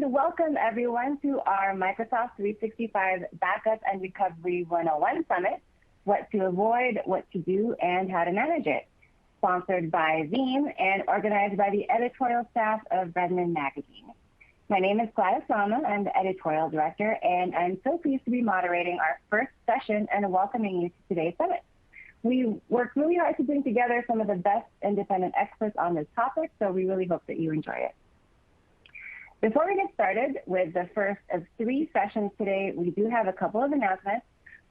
and welcome everyone to our Microsoft 365 Backup and Recovery 101 Summit, What to Avoid, What to Do, and How to Manage It, sponsored by Veeam and organized by the editorial staff of Redmond Magazine. My name is Gladys Lama. I'm the editorial director, and I'm so pleased to be moderating our first session and welcoming you to today's summit. We worked really hard to bring together some of the best independent experts on this topic, so we really hope that you enjoy it. Before we get started with the first of 3 sessions today, we do have a couple of announcements.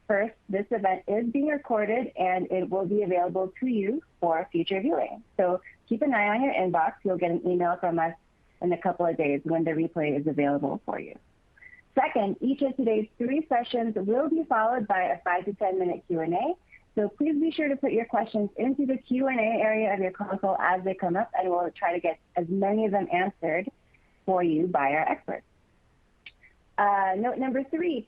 First, this event is being recorded and it will be available to you for future viewing. So keep an eye on your inbox. You'll get an email from us in a couple of days when the replay is available for you. Second, each of today's 3 sessions will be followed by a 5 to 10 minute Q&A. So please be sure to put your questions into the Q&A area of your console as they come up, and we'll try to get as many of them answered for you by our experts. Note number 3,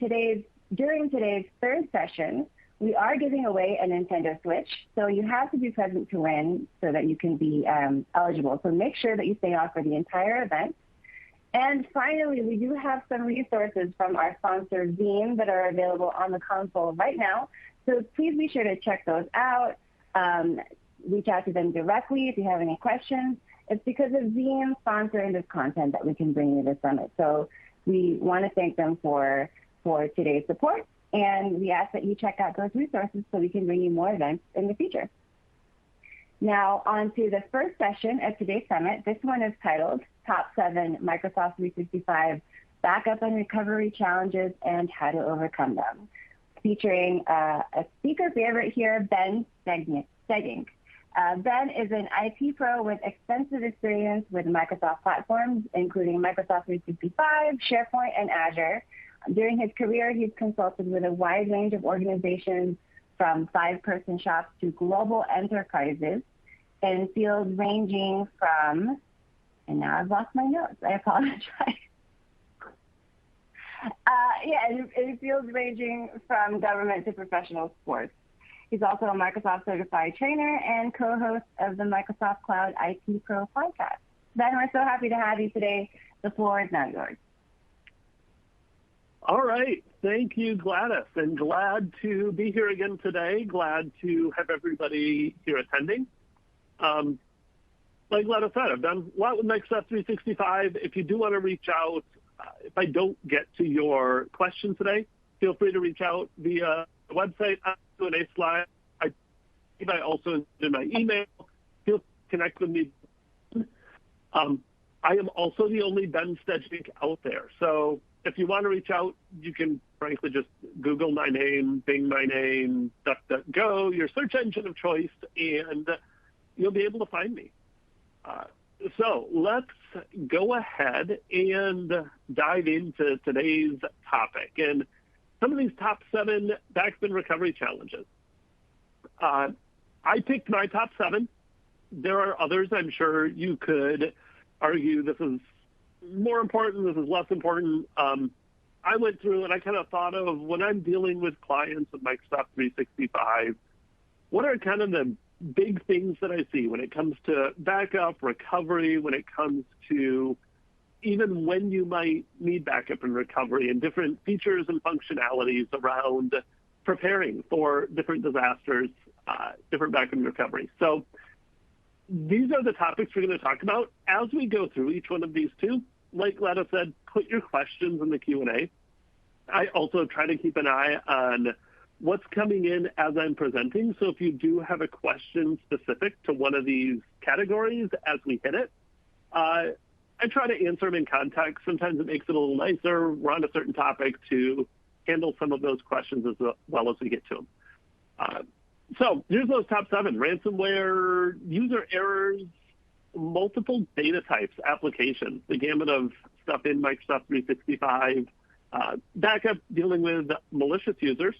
during today's third session, we are giving away a Nintendo Switch. So you have to be present to win so that you can be eligible. So make sure that you stay on for the entire event. And finally, we do have some resources from our sponsor, Veeam, that are available on the console right now. So please be sure to check those out. Reach out to them directly if you have any questions. It's because of Veeam sponsoring this content that we can bring you this summit. So we want to thank them for today's support, and we ask that you check out those resources so we can bring you more events in the future. Now, on to the first session of today's summit. This one is titled Top 7 Microsoft 365 Backup and Recovery Challenges and How to Overcome Them, featuring a speaker favorite here, Ben Stegging. Ben is an IT pro with extensive experience with Microsoft platforms, including Microsoft 365, SharePoint, and Azure. During his career, he's consulted with a wide range of organizations from 5-person shops to global enterprises in fields ranging from, and now I've lost my notes, I apologize. In fields ranging from government to professional sports. He's also a Microsoft certified trainer and co-host of the Microsoft Cloud IT Pro podcast. Ben, we're so happy to have you today. The floor is now yours. All right. Thank you, Gladys. And glad to be here again today. Glad to have everybody here attending. Like Gladys said, I've done a lot with Microsoft 365. If you do want to reach out, if I don't get to your question today, feel free to reach out via the website, Q&A slide. I also in my email. Feel free to connect with me. I am also the only Ben Stegging out there. So if you want to reach out, you can frankly just Google my name, Bing my name, DuckDuckGo, your search engine of choice, and you'll be able to find me. So let's go ahead and dive into today's topic and some of these top 7 backup and recovery challenges. I picked my top 7. There are others. I'm sure you could argue this is more important, this is less important. I went through and I kind of thought of when I'm dealing with clients with Microsoft 365, what are kind of the big things that I see when it comes to backup, recovery, when it comes to even when you might need backup and recovery and different features and functionalities around preparing for different disasters, different backup and recovery. So these are the topics we're going to talk about. As we go through each one of these 2, like Gladys said, put your questions in the Q&A. I also try to keep an eye on what's coming in as I'm presenting. So if you do have a question specific to one of these categories as we hit it, I try to answer them in context. Sometimes it makes it a little nicer. We're on a certain topic to handle some of those questions as well as we get to them. So here's those top 7: ransomware, user errors, multiple data types, applications, the gamut of stuff in Microsoft 365, backup, dealing with malicious users,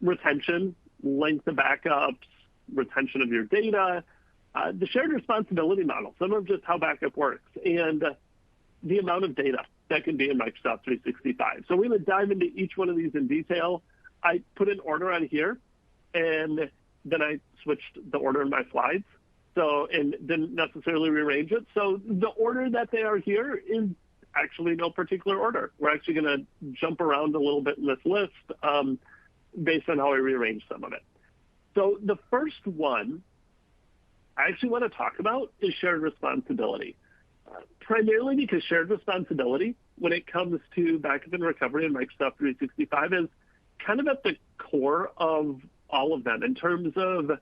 retention, length of backups, retention of your data, the shared responsibility model, some of just how backup works, and the amount of data that can be in Microsoft 365. So we're going to dive into each one of these in detail. I put an order on here, and then I switched the order in my slides. So, and didn't necessarily rearrange it. So the order that they are here is actually no particular order. We're actually going to jump around a little bit in this list based on how I rearrange some of it. So the first one I actually want to talk about is shared responsibility, primarily because shared responsibility, when it comes to backup and recovery in Microsoft 365, is kind of at the core of all of them in terms of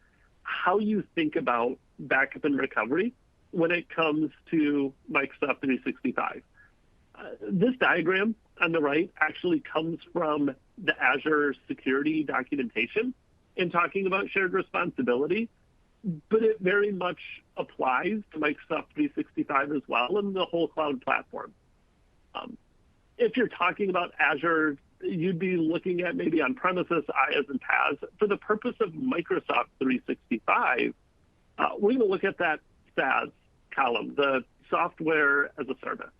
how you think about backup and recovery when it comes to Microsoft 365. This diagram on the right actually comes from the Azure security documentation in talking about shared responsibility, but it very much applies to Microsoft 365 as well and the whole cloud platform. If you're talking about Azure, you'd be looking at maybe on-premises, IaaS, and PaaS. For the purpose of Microsoft 365, we're going to look at that SaaS column, the software as a service,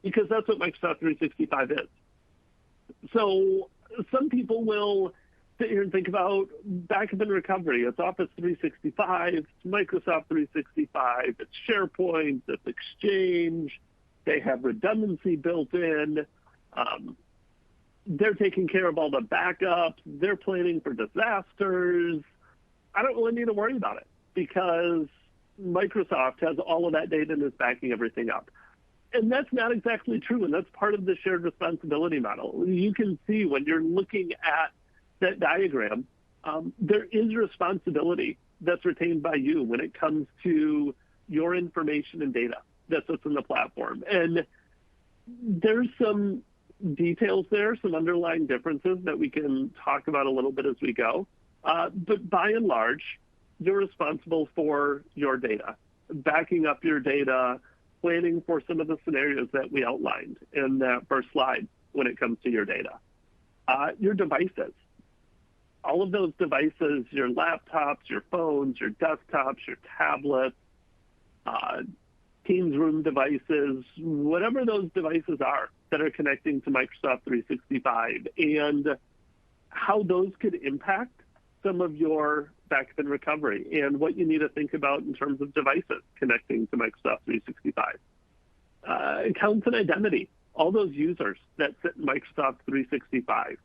because that's what Microsoft 365 is. So some people will sit here and think about backup and recovery. It's Office 365, it's Microsoft 365, it's SharePoint, it's Exchange. They have redundancy built in. They're taking care of all the backups. They're planning for disasters. I don't really need to worry about it because Microsoft has all of that data and is backing everything up. And that's not exactly true, and that's part of the shared responsibility model. You can see when you're looking at that diagram, there is responsibility that's retained by you when it comes to your information and data that sits in the platform. And there's some details there, some underlying differences that we can talk about a little bit as we go. But by and large, you're responsible for your data, backing up your data, planning for some of the scenarios that we outlined in that first slide when it comes to your data. Your devices, all of those devices, your laptops, your phones, your desktops, your tablets, Teams room devices, whatever those devices are that are connecting to Microsoft 365, and how those could impact some of your backup and recovery and what you need to think about in terms of devices connecting to Microsoft 365. Accounts and identity, all those users that sit in Microsoft 365.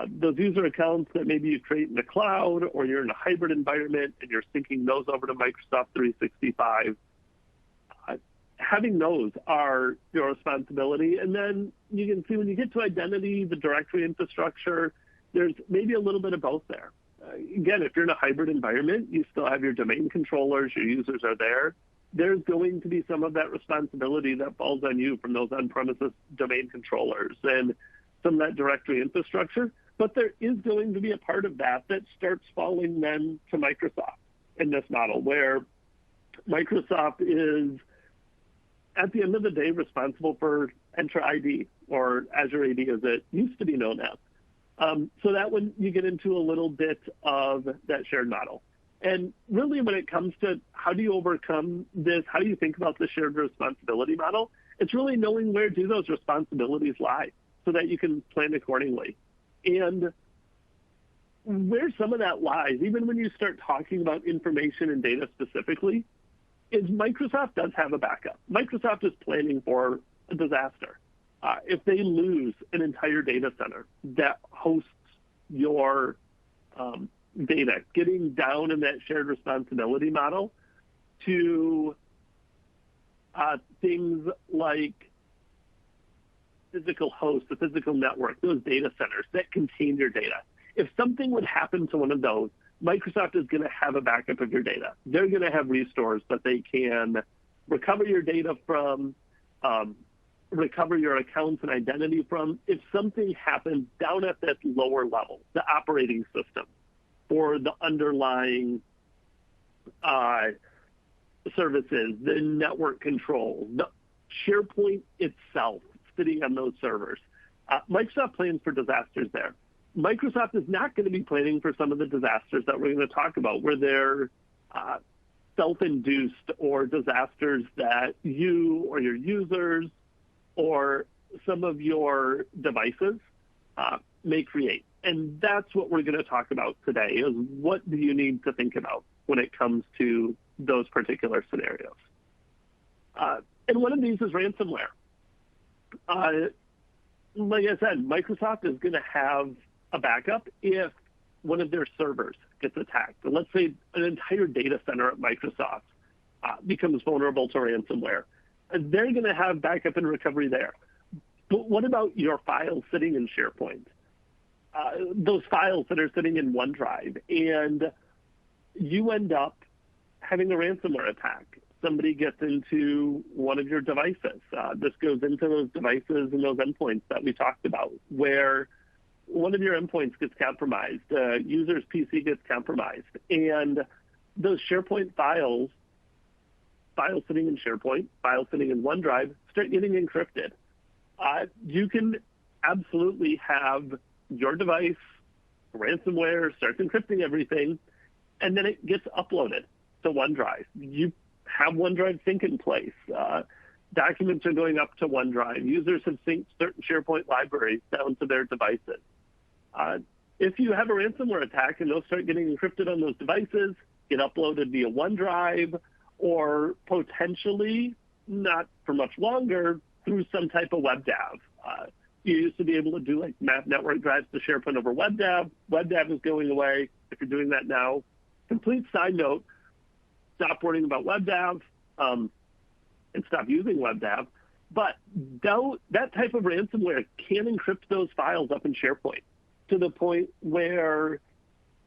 Those user accounts that maybe you create in the cloud or you're in a hybrid environment and you're syncing those over to Microsoft 365. Having those are your responsibility. And then you can see when you get to identity, the directory infrastructure, there's maybe a little bit of both there. Again, if you're in a hybrid environment, you still have your domain controllers, your users are there. There's going to be some of that responsibility that falls on you from those on-premises domain controllers and some of that directory infrastructure. But there is going to be a part of that that starts falling then to Microsoft in this model, where Microsoft is, at the end of the day, responsible for Entra ID, or Azure AD as it used to be known as. So that when you get into a little bit of that shared model. And really when it comes to how do you overcome this, how do you think about the shared responsibility model, it's really knowing where do those responsibilities lie so that you can plan accordingly. And where some of that lies, even when you start talking about information and data specifically, is Microsoft does have a backup. Microsoft is planning for a disaster. If they lose an entire data center that hosts your data, getting down in that shared responsibility model to things like physical hosts, the physical network, those data centers that contain your data. If something would happen to one of those, Microsoft is going to have a backup of your data. They're going to have restores that they can recover your data from, recover your accounts and identity from. If something happens down at that lower level, the operating system or the underlying services, the network control, the SharePoint itself sitting on those servers, Microsoft plans for disasters there. Microsoft is not going to be planning for some of the disasters that we're going to talk about, where they're self-induced or disasters that you or your users or some of your devices may create. And that's what we're going to talk about today, is what do you need to think about when it comes to those particular scenarios. And one of these is ransomware. Like I said, Microsoft is going to have a backup if one of their servers gets attacked. And let's say an entire data center at Microsoft becomes vulnerable to ransomware. They're going to have backup and recovery there. But what about your files sitting in SharePoint? Those files that are sitting in OneDrive, and you end up having a ransomware attack. Somebody gets into one of your devices. This goes into those devices and those endpoints that we talked about, where one of your endpoints gets compromised, user's PC gets compromised, and those SharePoint files sitting in SharePoint, files sitting in OneDrive, start getting encrypted. You can absolutely have your device, ransomware, starts encrypting everything, and then it gets uploaded to OneDrive. You have OneDrive sync in place. Documents are going up to OneDrive. Users have synced certain SharePoint libraries down to their devices. If you have a ransomware attack and those start getting encrypted on those devices, get uploaded via OneDrive, or potentially, not for much longer, through some type of WebDAV. You used to be able to do like map network drives to SharePoint over WebDAV. WebDAV is going away. If you're doing that now, complete side note, stop worrying about WebDAV and stop using WebDAV. But that type of ransomware can encrypt those files up in SharePoint to the point where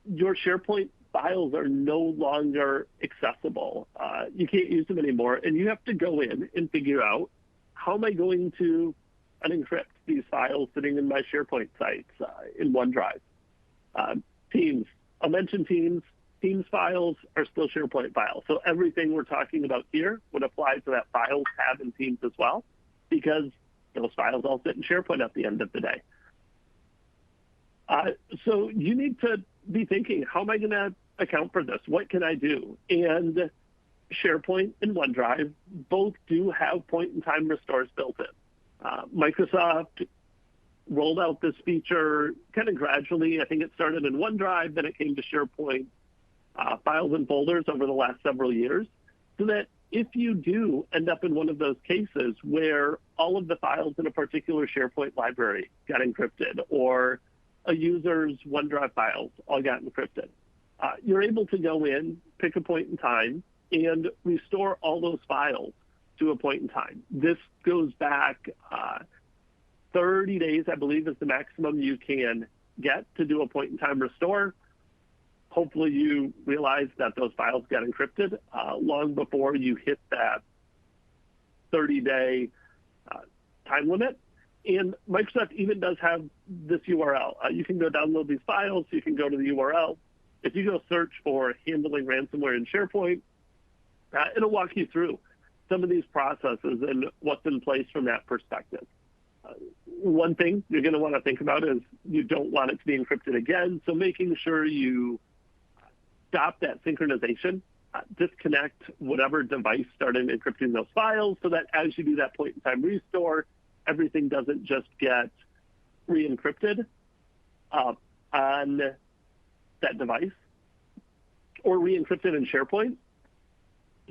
your SharePoint files are no longer accessible. You can't use them anymore, and you have to go in and figure out, how am I going to unencrypt these files sitting in my SharePoint sites in OneDrive? Teams, I'll mention Teams. Teams files are still SharePoint files. So everything we're talking about here would apply to that Files tab in Teams as well, because those files all sit in SharePoint at the end of the day. So you need to be thinking, how am I going to account for this? What can I do? And SharePoint and OneDrive both do have point-in-time restores built in. Microsoft rolled out this feature kind of gradually. I think it started in OneDrive, then it came to SharePoint files and folders over the last several years, so that if you do end up in one of those cases where all of the files in a particular SharePoint library got encrypted, or a user's OneDrive files all got encrypted, you're able to go in, pick a point in time, and restore all those files to a point in time. This goes back 30 days, I believe, is the maximum you can get to do a point-in-time restore. Hopefully you realize that those files got encrypted long before you hit that 30-day time limit. And Microsoft even does have this URL. You can go download these files. You can go to the URL. If you go search for handling ransomware in SharePoint, it'll walk you through some of these processes and what's in place from that perspective. One thing you're going to want to think about is you don't want it to be encrypted again, so making sure you stop that synchronization, disconnect whatever device started encrypting those files, so that as you do that point-in-time restore, everything doesn't just get re-encrypted on that device or re-encrypted in SharePoint.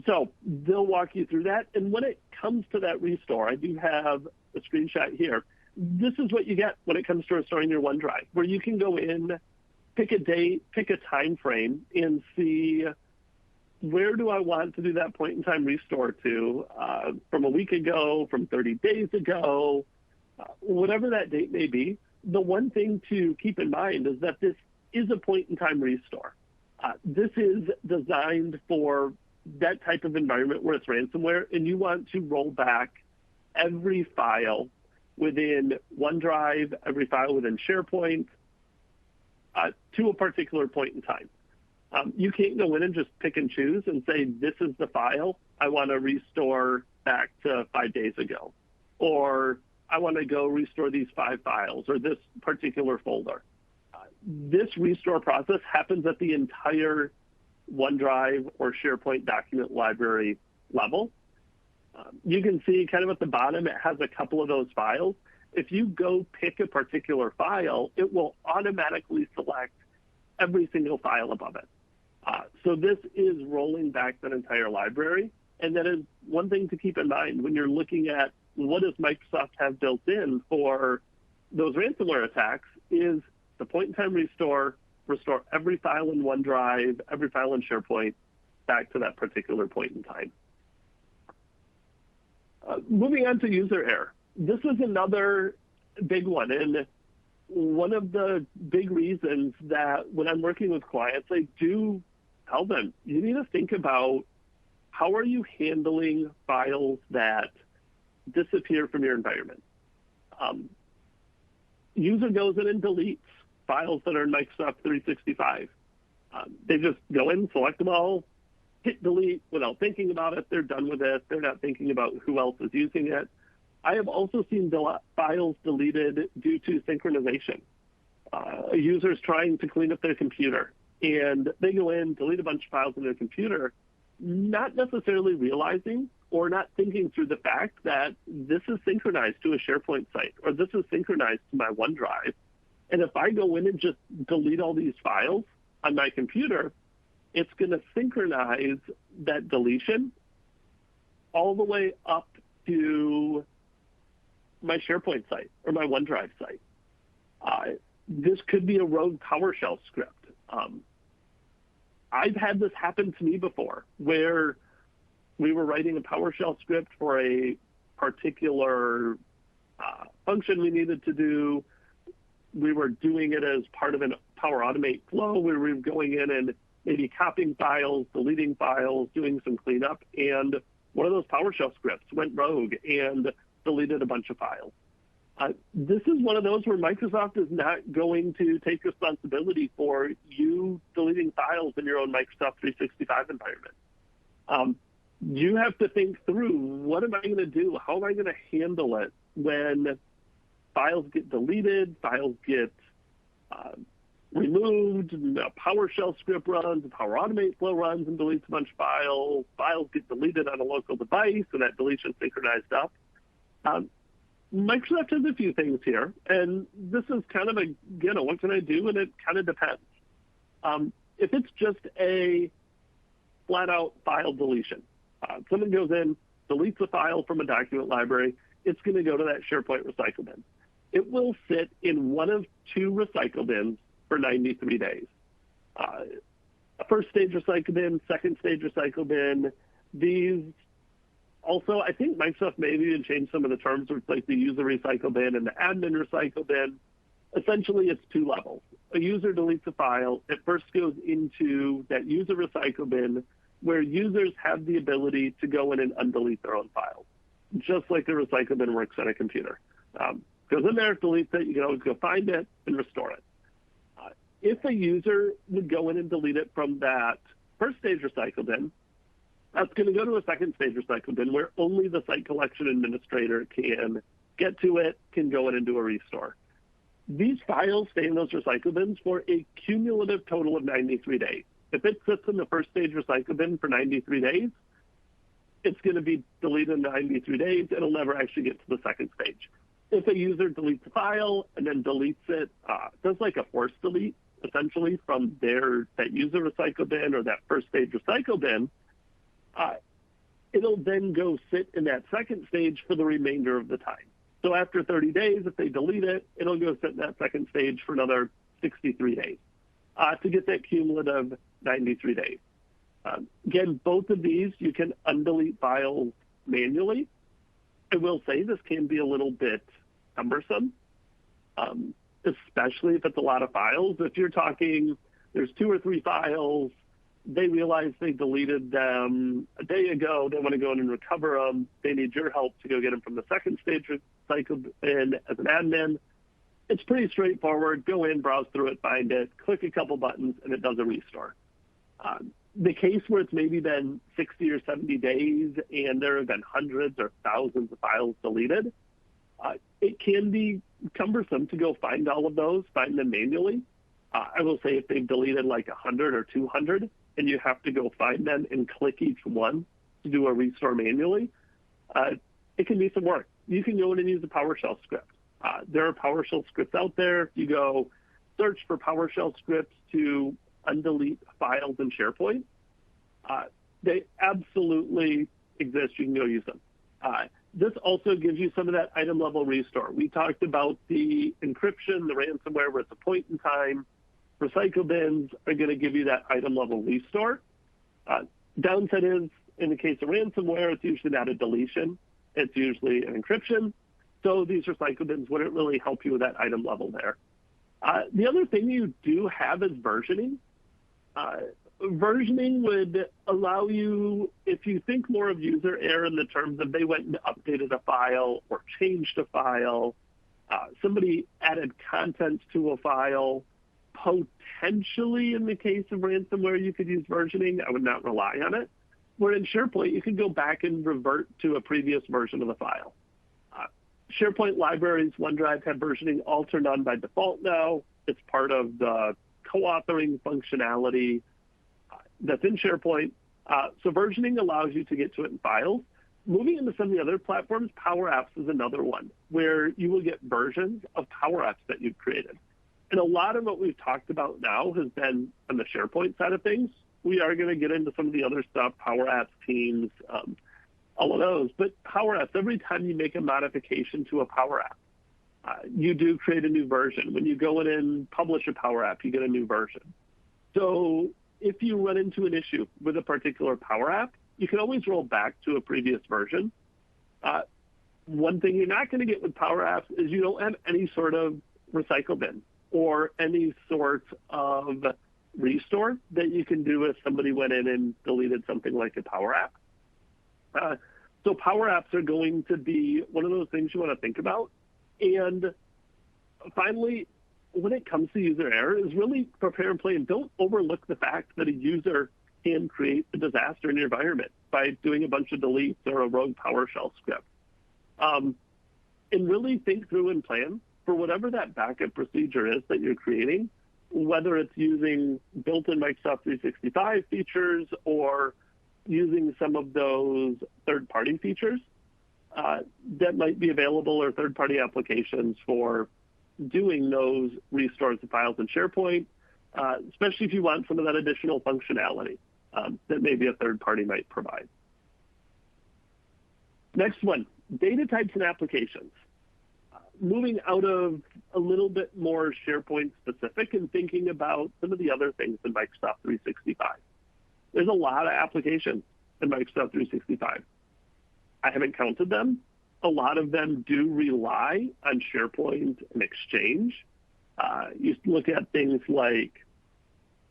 So they'll walk you through that. And when it comes to that restore, I do have a screenshot here. This is what you get when it comes to restoring your OneDrive, where you can go in, pick a date, pick a time frame, and see, where do I want to do that point-in-time restore to, from a week ago, from 30 days ago, whatever that date may be. The one thing to keep in mind is that this is a point-in-time restore. This is designed for that type of environment where it's ransomware, and you want to roll back every file within OneDrive, every file within SharePoint, to a particular point in time. You can't go in and just pick and choose and say, this is the file I want to restore back to 5 days ago, or I want to go restore these 5 files or this particular folder. This restore process happens at the entire OneDrive or SharePoint document library level. You can see kind of at the bottom, it has a couple of those files. If you go pick a particular file, it will automatically select every single file above it. So this is rolling back that entire library And that is one thing to keep in mind when you're looking at what does Microsoft have built in for those ransomware attacks is the point-in-time restore every file in OneDrive, every file in SharePoint back to that particular point in time. Moving on to user error. This is another big one. And one of the big reasons that when I'm working with clients, I do tell them, you need to think about how are you handling files that disappear from your environment. User goes in and deletes files that are in Microsoft 365. They just go in, select them all, hit delete without thinking about it. They're done with it. They're not thinking about who else is using it. I have also seen files deleted due to synchronization. A user's trying to clean up their computer, and they go in, delete a bunch of files in their computer, not necessarily realizing or not thinking through the fact that this is synchronized to a SharePoint site, or this is synchronized to my OneDrive. And if I go in and just delete all these files on my computer, it's going to synchronize that deletion all the way up to my SharePoint site or my OneDrive site. This could be a rogue PowerShell script. I've had this happen to me before, where we were writing a PowerShell script for a particular function we needed to do. We were doing it as part of a Power Automate flow. We were going in and maybe copying files, deleting files, doing some cleanup, and one of those PowerShell scripts went rogue and deleted a bunch of files. This is one of those where Microsoft is not going to take responsibility for you deleting files in your own Microsoft 365 environment. You have to think through, what am I going to do? How am I going to handle it when files get deleted, files get removed, a PowerShell script runs, a Power Automate flow runs and deletes a bunch of files, files get deleted on a local device, and that deletion synchronized up. Microsoft has a few things here, and this is kind of what can I do? And it kind of depends. If it's just a flat-out file deletion, someone goes in, deletes a file from a document library, it's going to go to that SharePoint recycle bin. It will sit in one of two recycle bins for 93 days. A first stage recycle bin, second stage recycle bin. These also, I think Microsoft maybe even changed some of the terms where it's like the user recycle bin and the admin recycle bin. Essentially, it's two levels. A user deletes a file. It first goes into that user recycle bin where users have the ability to go in and undelete their own files, just like the recycle bin works on a computer. Goes in there, deletes it, you can always go find it and restore it. If a user would go in and delete it from that first stage recycle bin, that's going to go to a second stage recycle bin where only the site collection administrator can get to it, can go in and do a restore. These files stay in those recycle bins for a cumulative total of 93 days. If it sits in the first stage recycle bin for 93 days, it's going to be deleted in 93 days. It'll never actually get to the second stage. If a user deletes a file and then deletes it, does like a force delete, essentially, from that user recycle bin or that first stage recycle bin, it'll then go sit in that second stage for the remainder of the time. So after 30 days, if they delete it, it'll go sit in that second stage for another 63 days to get that cumulative 93 days. Again, both of these, you can undelete files manually. I will say this can be a little bit cumbersome, especially if it's a lot of files. If you're talking, there's 2 or 3 files, they realize they deleted them a day ago, they want to go in and recover them, they need your help to go get them from the second stage recycle bin as an admin. It's pretty straightforward. Go in, browse through it, find it, click a couple buttons, and it does a restore. The case where it's maybe been 60 or 70 days and there have been hundreds or thousands of files deleted, it can be cumbersome to go find all of those, find them manually. I will say if they've deleted like 100 or 200 and you have to go find them and click each one to do a restore manually, it can be some work. You can go in and use a PowerShell script. There are PowerShell scripts out there. If you go search for PowerShell scripts to undelete files in SharePoint, they absolutely exist, you can go use them. This also gives you some of that item level restore. We talked about the encryption, the ransomware, where it's a point in time. Recycle bins are going to give you that item level restore. Downside is, in the case of ransomware, it's usually not a deletion. It's usually an encryption. So these recycle bins wouldn't really help you with that item level there. The other thing you do have is versioning. Versioning would allow you, if you think more of user error in the terms of they went and updated a file or changed a file, somebody added content to a file, potentially in the case of ransomware, you could use versioning. I would not rely on it. Where in SharePoint, you can go back and revert to a previous version of the file. SharePoint libraries, OneDrive have versioning all turned on by default now. It's part of the co-authoring functionality that's in SharePoint. So versioning allows you to get to it in files. Moving into some of the other platforms, Power Apps is another one where you will get versions of Power Apps that you've created. And a lot of what we've talked about now has been on the SharePoint side of things. We are going to get into some of the other stuff, Power Apps, Teams, all of those. But Power Apps, every time you make a modification to a Power App, you do create a new version. When you go in and publish a Power App, you get a new version. So if you run into an issue with a particular Power App, you can always roll back to a previous version. One thing you're not going to get with Power Apps is you don't have any sort of recycle bin or any sort of restore that you can do if somebody went in and deleted something like a Power App. So Power Apps are going to be one of those things you want to think about. And finally, when it comes to user error, is really prepare and plan. Don't overlook the fact that a user can create a disaster in your environment by doing a bunch of deletes or a rogue PowerShell script. And really think through and plan for whatever that backup procedure is that you're creating, whether it's using built-in Microsoft 365 features or using some of those third-party features that might be available, or third-party applications for doing those restores of files in SharePoint, especially if you want some of that additional functionality that maybe a third party might provide. Next one, data types and applications. Moving out of a little bit more SharePoint specific and thinking about some of the other things in Microsoft 365. There's a lot of applications in Microsoft 365. I haven't counted them. A lot of them do rely on SharePoint and Exchange. You look at things like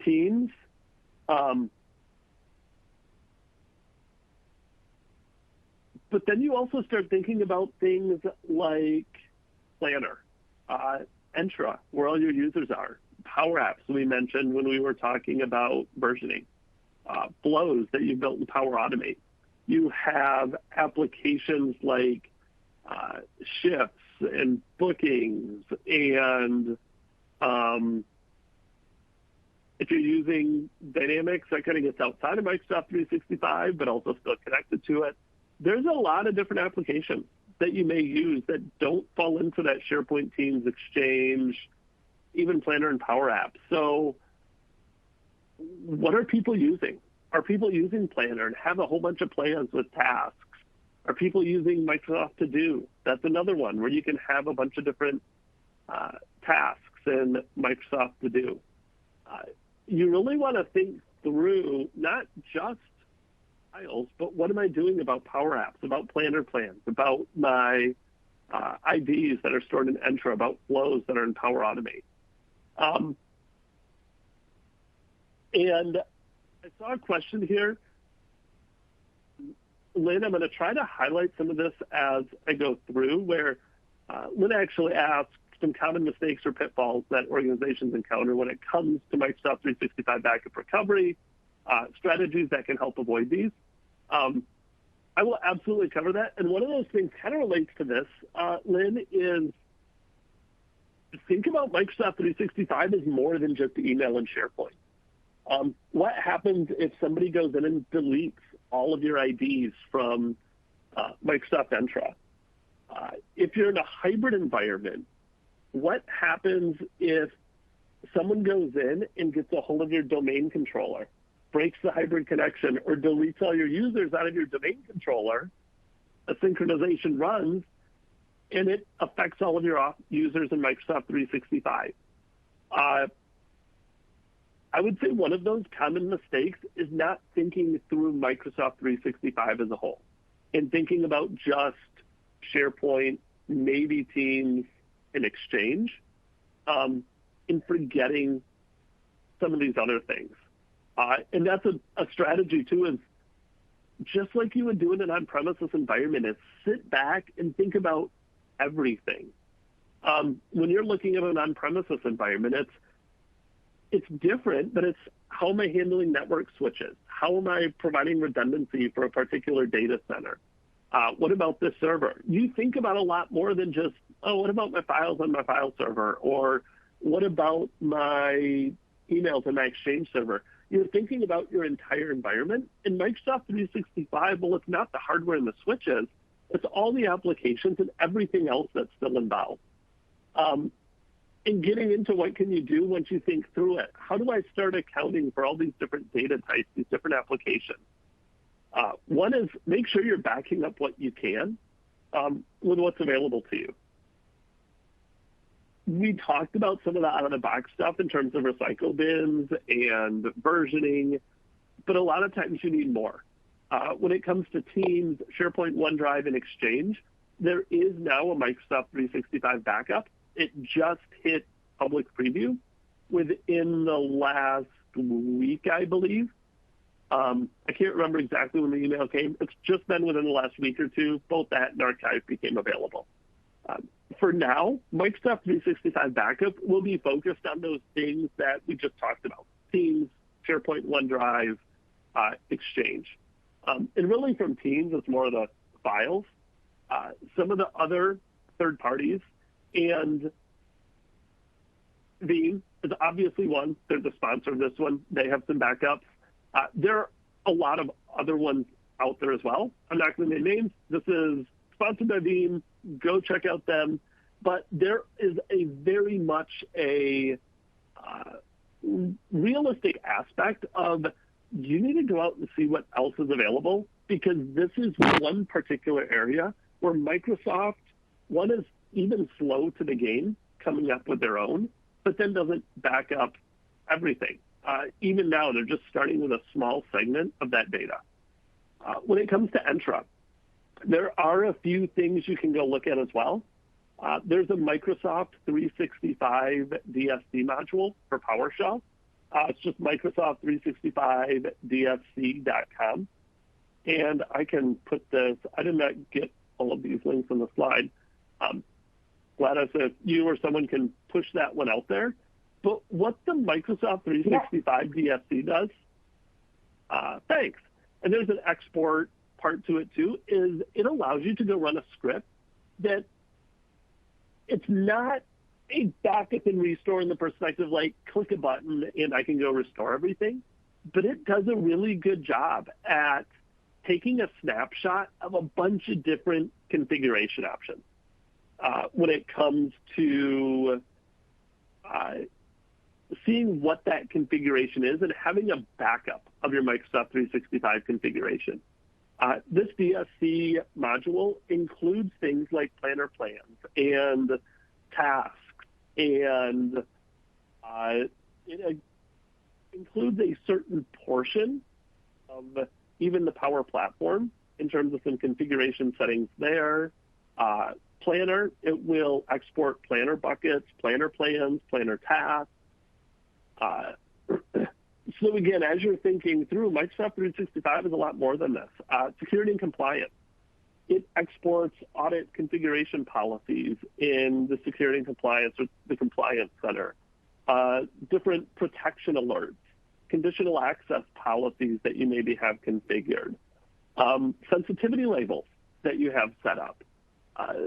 Teams. But then you also start thinking about things like Planner, Entra, where all your users are, Power Apps we mentioned when we were talking about versioning, flows that you built in Power Automate. You have applications like shifts and bookings, and if you're using Dynamics, that kind of gets outside of Microsoft 365, but also still connected to it. There's a lot of different applications that you may use that don't fall into that SharePoint, Teams, Exchange, even Planner and Power Apps. So what are people using? Are people using Planner and have a whole bunch of plans with tasks? Are people using Microsoft To Do? That's another one where you can have a bunch of different tasks in Microsoft To Do. You really want to think through not just files, but what am I doing about Power Apps, about Planner plans, about my IDs that are stored in Entra, about flows that are in Power Automate. And I saw a question here. Lynn, I'm going to try to highlight some of this as I go through, where Lynn actually asked some common mistakes or pitfalls that organizations encounter when it comes to Microsoft 365 backup recovery, strategies that can help avoid these. I will absolutely cover that. And one of those things kind of relates to this, Lynn, is think about Microsoft 365 as more than just email and SharePoint. What happens if somebody goes in and deletes all of your IDs from Microsoft Entra? If you're in a hybrid environment, what happens if someone goes in and gets a hold of your domain controller breaks the hybrid connection or deletes all your users out of your domain controller, a synchronization runs, and it affects all of your users in Microsoft 365. I would say one of those common mistakes is not thinking through Microsoft 365 as a whole and thinking about just SharePoint, maybe Teams, and Exchange, and forgetting some of these other things. And that's a strategy, too, is just like you would do in an on-premises environment, is sit back and think about everything. When you're looking at an on-premises environment, it's different, but it's how am I handling network switches? How am I providing redundancy for a particular data center? What about this server? You think about a lot more than just, oh, what about my files on my file server? Or what about my emails on my Exchange server? You're thinking about your entire environment. In Microsoft 365, well, it's not the hardware and the switches. It's all the applications and everything else that's still involved. And getting into what can you do once you think through it. How do I start accounting for all these different data types, these different applications? One is make sure you're backing up what you can with what's available to you. We talked about some of the out-of-the-box stuff in terms of recycle bins and versioning, but a lot of times you need more. When it comes to Teams, SharePoint, OneDrive, and Exchange, there is now a Microsoft 365 backup. It just hit public preview within the last week, I believe. I can't remember exactly when the email came. It's just been within the last week or two. Both that and Archive became available. For now, Microsoft 365 Backup will be focused on those things that we just talked about: Teams, SharePoint, OneDrive, Exchange. And really from Teams, it's more of the files. Some of the other third parties, and Veeam is obviously one. They're the sponsor of this one. They have some backups. There are a lot of other ones out there as well. I'm not going to name names. This is sponsored by Veeam. Go check out them. But there is a very much a realistic aspect of you need to go out and see what else is available, because this is one particular area where Microsoft, one, is even slow to the game coming up with their own, but then doesn't back up everything. Even now, they're just starting with a small segment of that data. When it comes to Entra, there are a few things you can go look at as well. There's a Microsoft 365 DSC module for PowerShell. It's just Microsoft 365 DSC.com. And I can put this, I did not get all of these links on the slide. Gladys, if you or someone can push that one out there. But what the Microsoft 365 DSC does, thanks. And there's an export part to it too, is it allows you to go run a script that it's not a backup and restore in the perspective like click a button and I can go restore everything, but it does a really good job at taking a snapshot of a bunch of different configuration options when it comes to seeing what that configuration is and having a backup of your Microsoft 365 configuration. This DSC module includes things like planner plans and tasks, and it includes a certain portion of even the Power Platform in terms of some configuration settings there. Planner, it will export planner buckets, planner plans, planner tasks. So again, as you're thinking through, Microsoft 365 is a lot more than this. Security and compliance. It exports audit configuration policies in the security and compliance or the compliance center. Different protection alerts, conditional access policies that you maybe have configured, sensitivity labels that you have set up.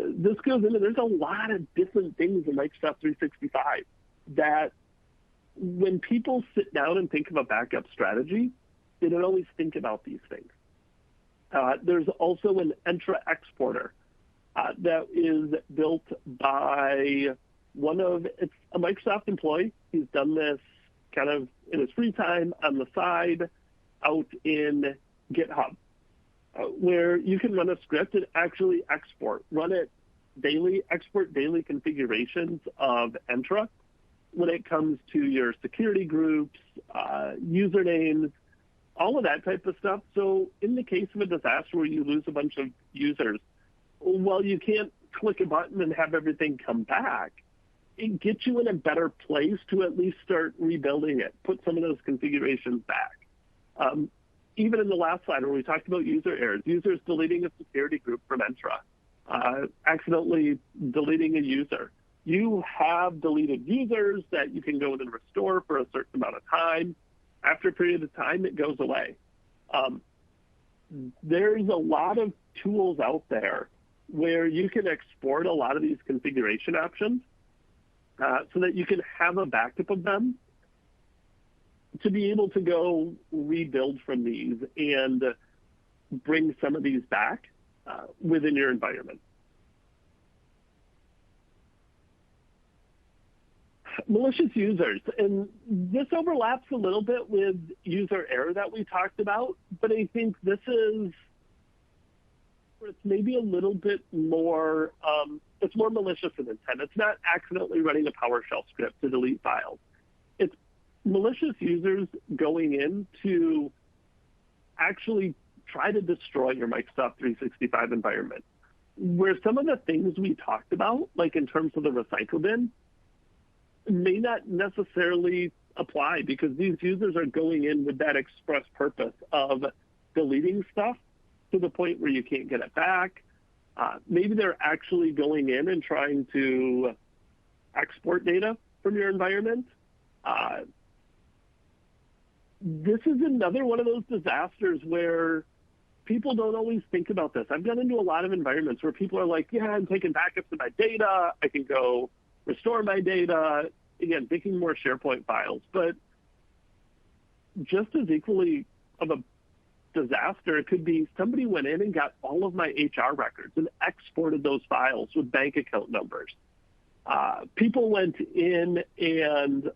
This goes into, there's a lot of different things in Microsoft 365 that when people sit down and think of a backup strategy, they don't always think about these things. There's also an Entra exporter that is built by it's a Microsoft employee. He's done this kind of in his free time on the side. out in GitHub, where you can run a script and actually run it daily, export daily configurations of Entra when it comes to your security groups, usernames, all of that type of stuff. So in the case of a disaster where you lose a bunch of users, well, you can't click a button and have everything come back. It gets you in a better place to at least start rebuilding it, put some of those configurations back. Even in the last slide where we talked about user errors, users deleting a security group from Entra, accidentally deleting a user. You have deleted users that you can go in and restore for a certain amount of time. After a period of time, it goes away. There's a lot of tools out there where you can export a lot of these configuration options so that you can have a backup of them to be able to go rebuild from these and bring some of these back within your environment. Malicious users, and this overlaps a little bit with user error that we talked about, but I think this is where it's maybe a little bit more, it's more malicious in intent. It's not accidentally running a PowerShell script to delete files. It's malicious users going in to actually try to destroy your Microsoft 365 environment, where some of the things we talked about, like in terms of the recycle bin, may not necessarily apply because these users are going in with that express purpose of deleting stuff to the point where you can't get it back. Maybe they're actually going in and trying to export data from your environment. This is another one of those disasters where people don't always think about this. I've gone into a lot of environments where people are like, yeah, I'm taking backups of my data. I can go restore my data, again, thinking more SharePoint files, but just as equally of a disaster, it could be somebody went in and got all of my HR records and exported those files with bank account numbers. People went in and,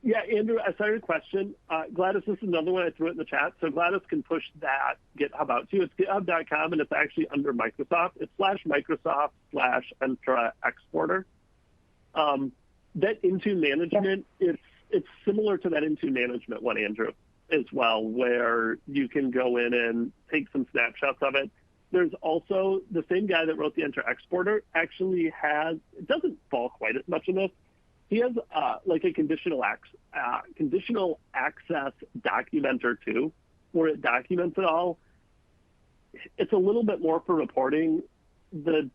yeah, Andrew, I saw your question. Gladys, this is another one. I threw it in the chat. So Gladys can push that GitHub out to you. It's github.com, and it's actually under Microsoft. It's /Microsoft/Entra Exporter. That Intune management, it's similar to that Intune management one, Andrew, as well, where you can go in and take some snapshots of it. There's also the same guy that wrote the Entra Exporter actually has, it doesn't fall quite as much in this. He has like a conditional access documenter too, where it documents it all. It's a little bit more for reporting. The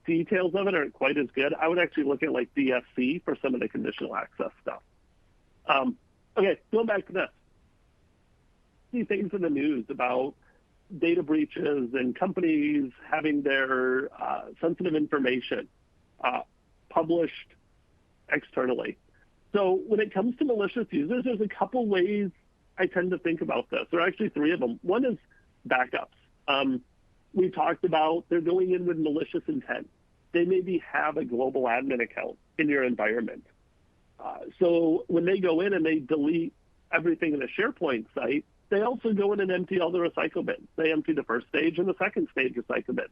details of it aren't quite as good. I would actually look at like DSC for some of the conditional access stuff. Okay, going back to this. See things in the news about data breaches and companies having their sensitive information published externally. So when it comes to malicious users, there's a couple ways I tend to think about this. There are actually three of them. One is backups. We talked about they're going in with malicious intent. They maybe have a global admin account in your environment. So when they go in and they delete everything in a SharePoint site, they also go in and empty all the recycle bins. They empty the first stage and the second stage recycle bin.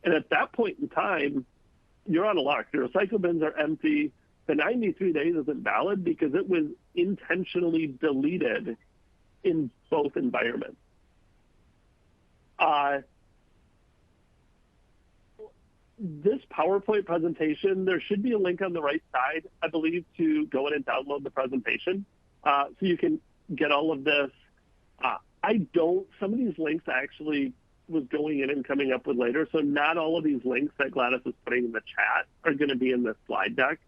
And at that point in time, you're on a lock. Your recycle bins are empty. The 93 days isn't valid because it was intentionally deleted in both environments. This PowerPoint presentation, there should be a link on the right side, I believe, to go in and download the presentation so you can get all of this. Some of these links I actually was going in and coming up with later, so not all of these links that Gladys is putting in the chat are going to be in this slide deck.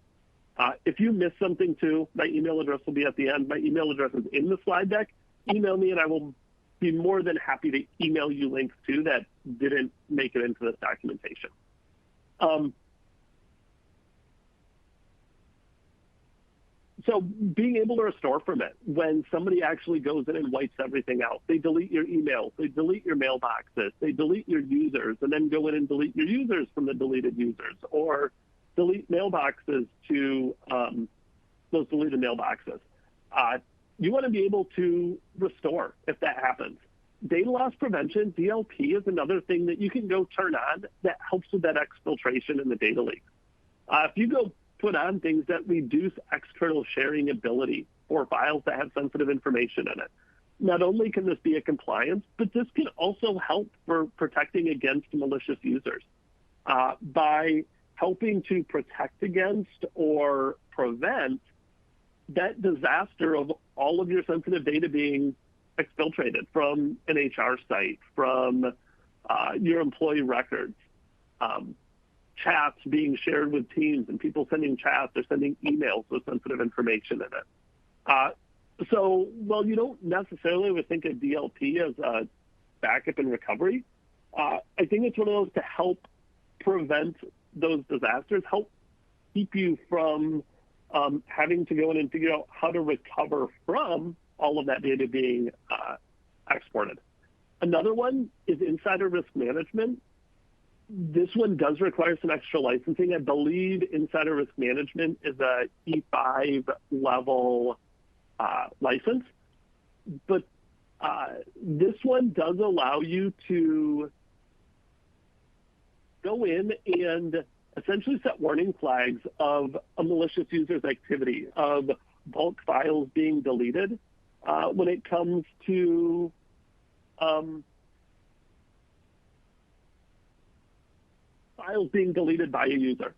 If you miss something too, my email address will be at the end. My email address is in the slide deck. Email me and I will be more than happy to email you links too that didn't make it into this documentation. So being able to restore from it when somebody actually goes in and wipes everything out. They delete your emails, they delete your mailboxes, they delete your users, and then go in and delete your users from the deleted users, or delete mailboxes to those deleted mailboxes. You want to be able to restore if that happens. Data loss prevention, DLP, is another thing that you can go turn on that helps with that exfiltration in the data leak. If you go put on things that reduce external sharing ability for files that have sensitive information in it, not only can this be a compliance, but this can also help for protecting against malicious users. By helping to protect against or prevent that disaster of all of your sensitive data being exfiltrated from an HR site, from your employee records, chats being shared with teams and people sending chats or sending emails with sensitive information in it. So while you don't necessarily would think of DLP as a backup and recovery, I think it's one of those to help prevent those disasters, help keep you from having to go in and figure out how to recover from all of that data being exported. Another one is insider risk management. This one does require some extra licensing. I believe insider risk management is a E5 level license, but this one does allow you to go in and essentially set warning flags of a malicious user's activity, of bulk files being deleted when it comes to files being deleted by a user.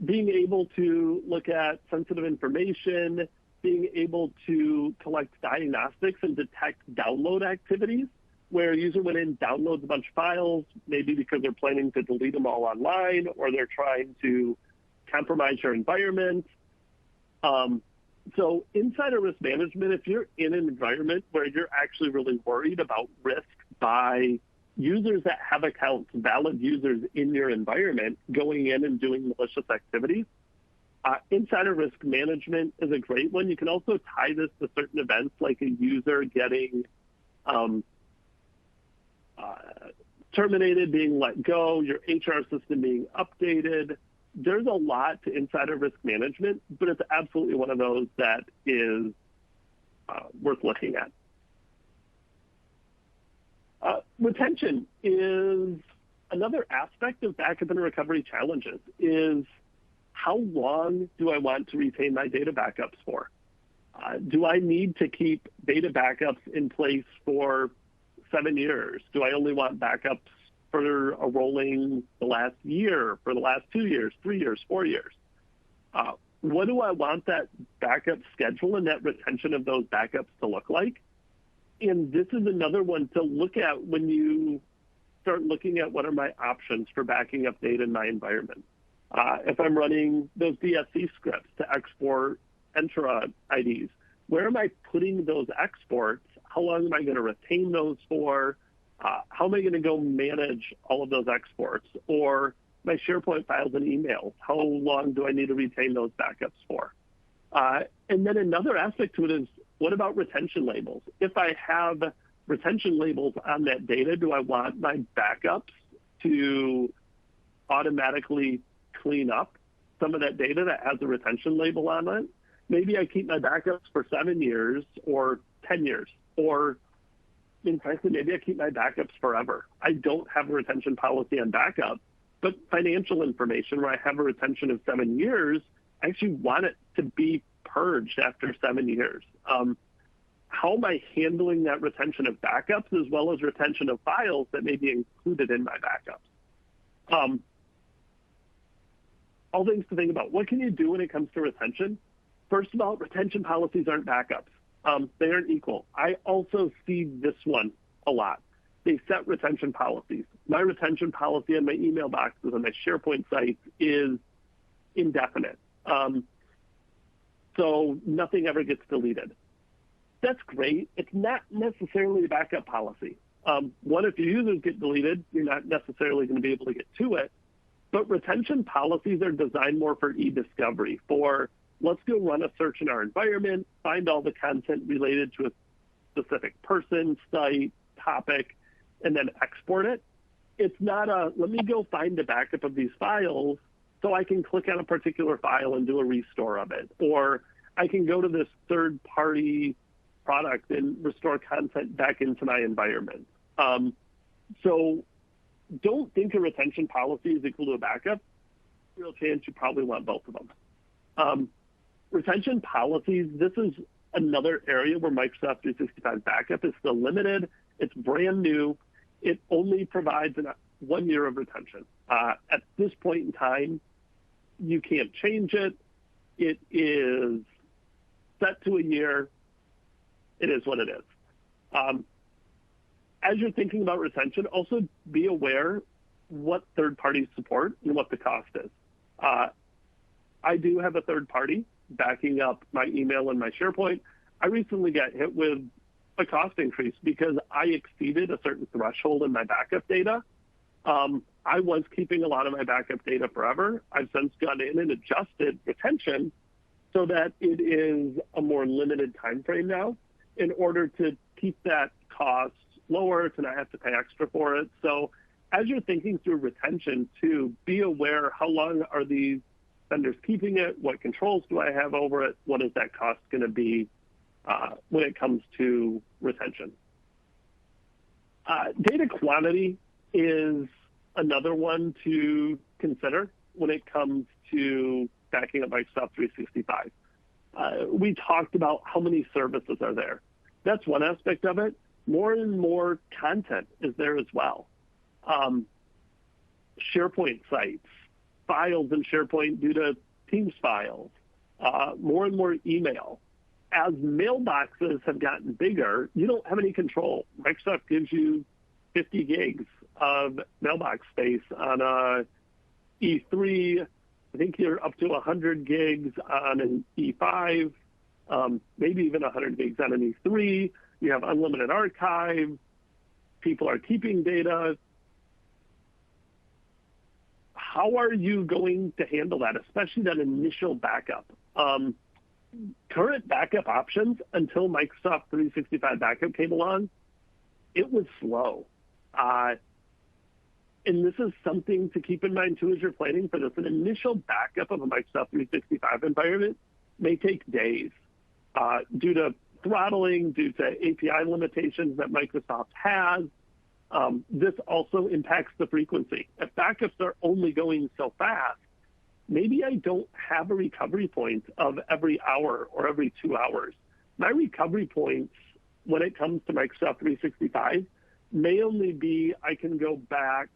Being able to look at sensitive information, being able to collect diagnostics and detect download activities where a user went in, downloads a bunch of files, maybe because they're planning to delete them all online or they're trying to compromise your environment. So insider risk management, if you're in an environment where you're actually really worried about risk by users that have accounts, valid users in your environment going in and doing malicious activities, insider risk management is a great one. You can also tie this to certain events like a user getting terminated, being let go, your HR system being updated. There's a lot to insider risk management, but it's absolutely one of those that is worth looking at. Retention is another aspect of backup and recovery challenges. Is how long do I want to retain my data backups for? Do I need to keep data backups in place for 7 years? Do I only want backups for a rolling the last year, for the last 2 years, 3 years, 4 years? What do I want that backup schedule and that retention of those backups to look like? And this is another one to look at when you start looking at what are my options for backing up data in my environment. If I'm running those DSC scripts to export Entra IDs, where am I putting those exports? How long am I going to retain those for? How am I going to go manage all of those exports? Or my SharePoint files and emails, how long do I need to retain those backups for? And then another aspect to it is, what about retention labels? If I have retention labels on that data, do I want my backups to automatically clean up some of that data that has a retention label on it? Maybe I keep my backups for 7 years or 10 years, or in fact, maybe I keep my backups forever. I don't have a retention policy on backup, but financial information where I have a retention of 7 years, I actually want it to be purged after 7 years. How am I handling that retention of backups as well as retention of files that may be included in my backups? All things to think about. What can you do when it comes to retention? First of all, retention policies aren't backups. They aren't equal. I also see this one a lot. They set retention policies. My retention policy on my email boxes on my SharePoint sites is indefinite. So nothing ever gets deleted. That's great. It's not necessarily a backup policy. One, if your users get deleted, you're not necessarily going to be able to get to it. But retention policies are designed more for e-discovery, for let's go run a search in our environment, find all the content related to a specific person, site, topic, and then export it. It's not a, let me go find a backup of these files so I can click on a particular file and do a restore of it. Or I can go to this third-party product and restore content back into my environment. So don't think a retention policy is equal to a backup. Real chance you probably want both of them. Retention policies, this is another area where Microsoft 365 Backup is still limited. It's brand new. It only provides 1 year of retention. At this point in time, you can't change it. It is set to a year. It is what it is. As you're thinking about retention, also be aware what third parties support and what the cost is. I do have a third party backing up my email and my SharePoint. I recently got hit with a cost increase because I exceeded a certain threshold in my backup data. I was keeping a lot of my backup data forever. I've since gone in and adjusted retention so that it is a more limited time frame now in order to keep that cost lower, to not have to pay extra for it. So as you're thinking through retention too, be aware how long are these vendors keeping it? What controls do I have over it? What is that cost going to be when it comes to retention? Data quantity is another one to consider when it comes to backing up Microsoft 365. We talked about how many services are there. That's one aspect of it. More and more content is there as well. SharePoint sites, files in SharePoint due to Teams files, more and more email. As mailboxes have gotten bigger, you don't have any control. Microsoft gives you 50 gigs of mailbox space on a E3. I think you're up to 100 gigs on an E5, maybe even 100 gigs on an E3. You have unlimited archive. People are keeping data. How are you going to handle that, especially that initial backup? Current backup options until Microsoft 365 Backup came along, it was slow. And this is something to keep in mind too as you're planning for this. An initial backup of a Microsoft 365 environment may take days due to throttling, due to API limitations that Microsoft has. This also impacts the frequency. If backups are only going so fast, maybe I don't have a recovery point of every hour or every 2 hours. My recovery points when it comes to Microsoft 365 may only be I can go back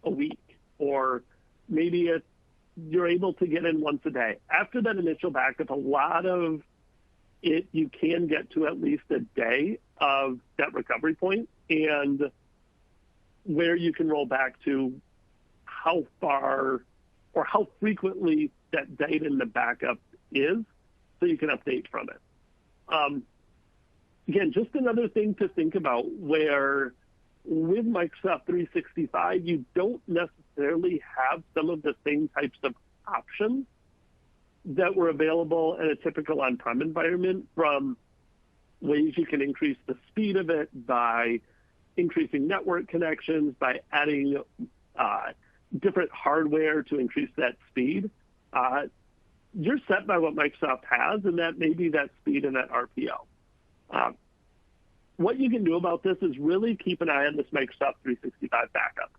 a week, or maybe you're able to get in once a day. After that initial backup, a lot of it, you can get to at least a day of that recovery point, and where you can roll back to how far or how frequently that data in the backup is, so you can update from it. Again, just another thing to think about where with Microsoft 365, you don't necessarily have some of the same types of options that were available in a typical on-prem environment, from ways you can increase the speed of it by increasing network connections, by adding different hardware to increase that speed. You're set by what Microsoft has, and that may be that speed and that RPO. What you can do about this is really keep an eye on this Microsoft 365 backup.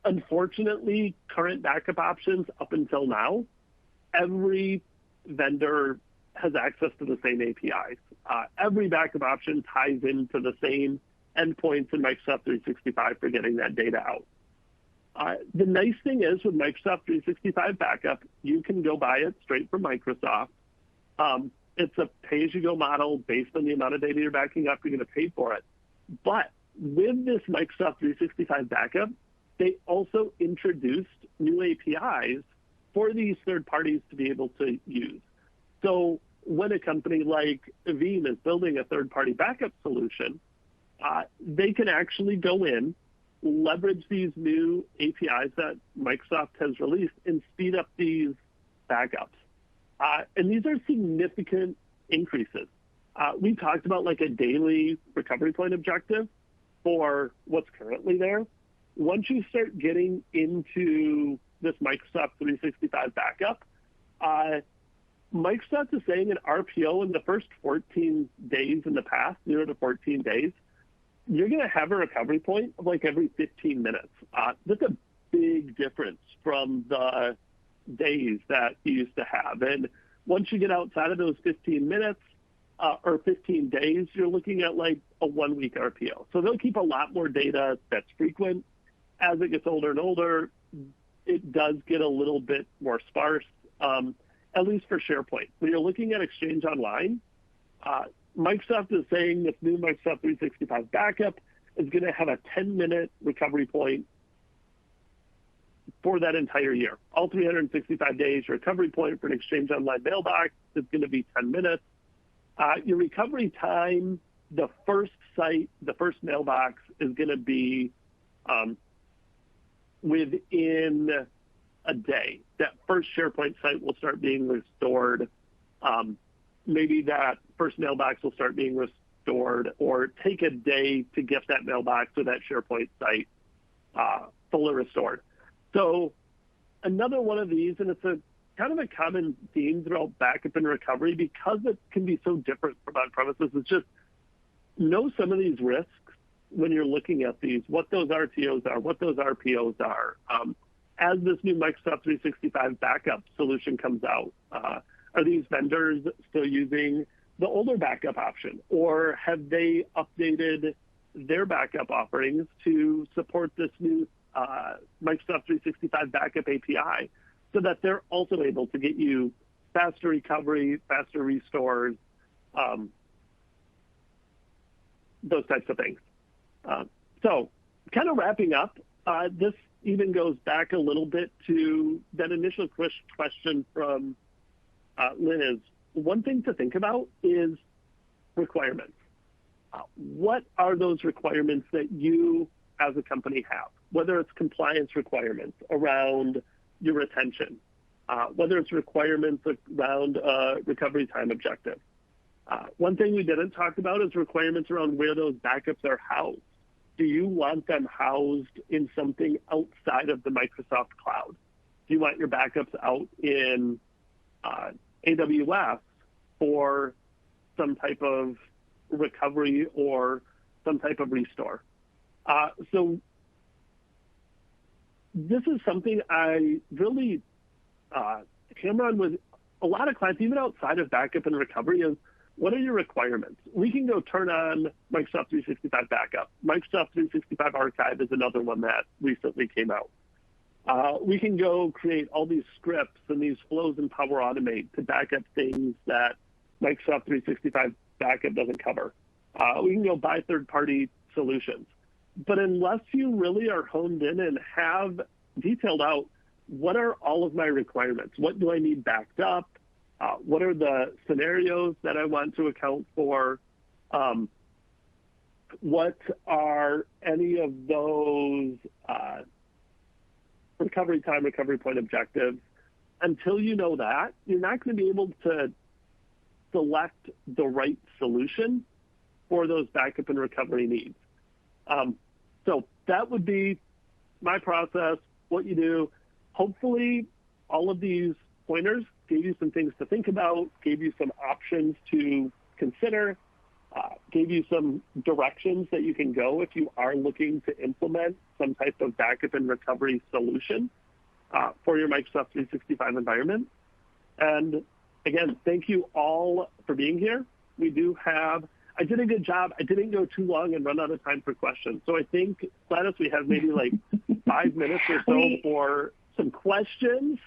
Unfortunately, current backup options up until now, every vendor has access to the same APIs. Every backup option ties into the same endpoints in Microsoft 365 for getting that data out. The nice thing is with Microsoft 365 Backup, you can go buy it straight from Microsoft. It's a pay-as-you-go model based on the amount of data you're backing up. You're going to pay for it. But with this Microsoft 365 Backup, they also introduced new APIs for these third parties to be able to use. So when a company like Veeam is building a third-party backup solution, they can actually go in, leverage these new APIs that Microsoft has released, and speed up these backups. And these are significant increases. We talked about like a daily recovery point objective for what's currently there. Once you start getting into this Microsoft 365 backup, Microsoft is saying an RPO in the first 14 days in the past, 0 to 14 days, you're going to have a recovery point of like every 15 minutes. That's a big difference from the days that you used to have. And once you get outside of those 15 minutes or 15 days, you're looking at like a 1 week RPO. So they'll keep a lot more data that's frequent. As it gets older and older, it does get a little bit more sparse, at least for SharePoint. When you're looking at Exchange Online, Microsoft is saying this new Microsoft 365 backup is going to have a 10-minute recovery point for that entire year. All 365 days, your recovery point for an Exchange Online mailbox is going to be 10 minutes. Your recovery time, the first site, the first mailbox is going to be within a day. That first SharePoint site will start being restored. Maybe that first mailbox will start being restored, or take a day to get that mailbox or that SharePoint site fully restored. So another one of these, and it's a kind of a common theme throughout backup and recovery because it can be so different from on-premises, is just know some of these risks when you're looking at these, what those RTOs are, what those RPOs are. As this new Microsoft 365 backup solution comes out, are these vendors still using the older backup option, or have they updated their backup offerings to support this new Microsoft 365 backup API so that they're also able to get you faster recovery, faster restores, those types of things. So kind of wrapping up, this even goes back a little bit to that initial question from Lynn. Is one thing to think about is requirements. What are those requirements that you as a company have? Whether it's compliance requirements around your retention, whether it's requirements around recovery time objective. One thing we didn't talk about is requirements around where those backups are housed. Do you want them housed in something outside of the Microsoft cloud? Do you want your backups out in AWS for some type of recovery or some type of restore? So this is something I really hammer on with a lot of clients, even outside of backup and recovery, is what are your requirements? We can go turn on Microsoft 365 backup. Microsoft 365 archive is another one that recently came out. We can go create all these scripts and these flows in Power Automate to back up things that Microsoft 365 backup doesn't cover. We can go buy third-party solutions. But unless you really are honed in and have detailed out what are all of my requirements, what do I need backed up, what are the scenarios that I want to account for, what are any of those recovery time, recovery point objectives. Until you know that, you're not going to be able to select the right solution for those backup and recovery needs. So that would be my process, what you do. Hopefully, all of these pointers gave you some things to think about, gave you some options to consider, gave you some directions that you can go if you are looking to implement some type of backup and recovery solution for your Microsoft 365 environment. And again, thank you all for being here. We do have, I did a good job. I didn't go too long and run out of time for questions. So I think, Gladys, we have maybe like 5 minutes or so for some questions.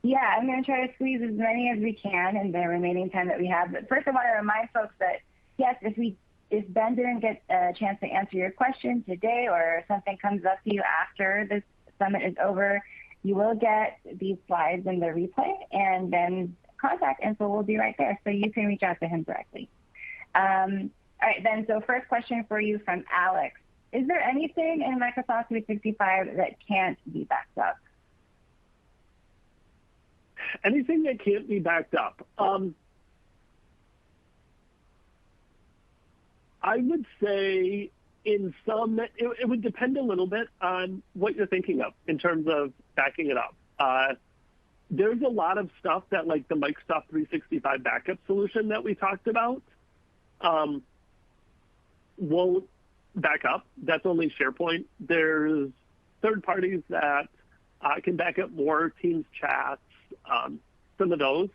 Yeah, I'm going to try to squeeze as many as we can in the remaining time that we have. But first, I want to remind folks that, yes, if Ben didn't get a chance to answer your question today, or something comes up to you after this summit is over, you will get these slides in the replay, and Ben's contact info will be right there, so you can reach out to him directly. All right, Ben, so first question for you from Alex. Is there anything in Microsoft 365 that can't be backed up? Anything that can't be backed up. I would say in some, it would depend a little bit on what you're thinking of in terms of backing it up. there's a lot of stuff that like the Microsoft 365 backup solution that we talked about won't back up. That's only SharePoint. There's third parties that can back up more, Teams chats, some of those.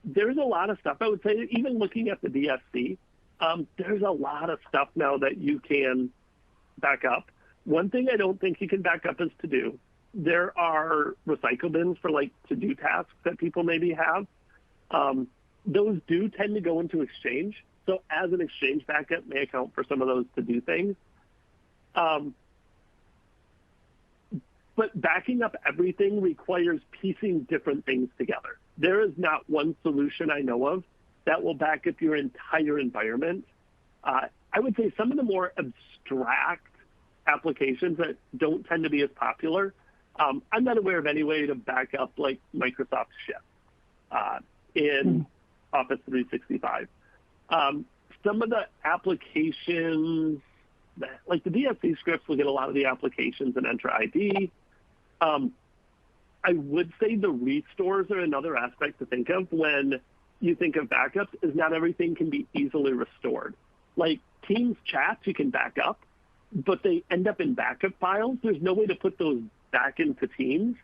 There's a lot of stuff. I would say even looking at the DSC, there's a lot of stuff now that you can back up. One thing I don't think you can back up is to-do. There are recycle bins for like to-do tasks that people maybe have. Those do tend to go into Exchange. So as an Exchange backup may account for some of those to-do things. But backing up everything requires piecing different things together. There is not one solution I know of that will back up your entire environment. I would say some of the more abstract applications that don't tend to be as popular, I'm not aware of any way to back up like Microsoft Shift in Office 365. Some of the applications, like the DSC scripts will get a lot of the applications and Enter ID. I would say the restores are another aspect to think of when you think of backups, is not everything can be easily restored. Like Teams chats you can back up, but they end up in backup files. There's no way to put those back into Teams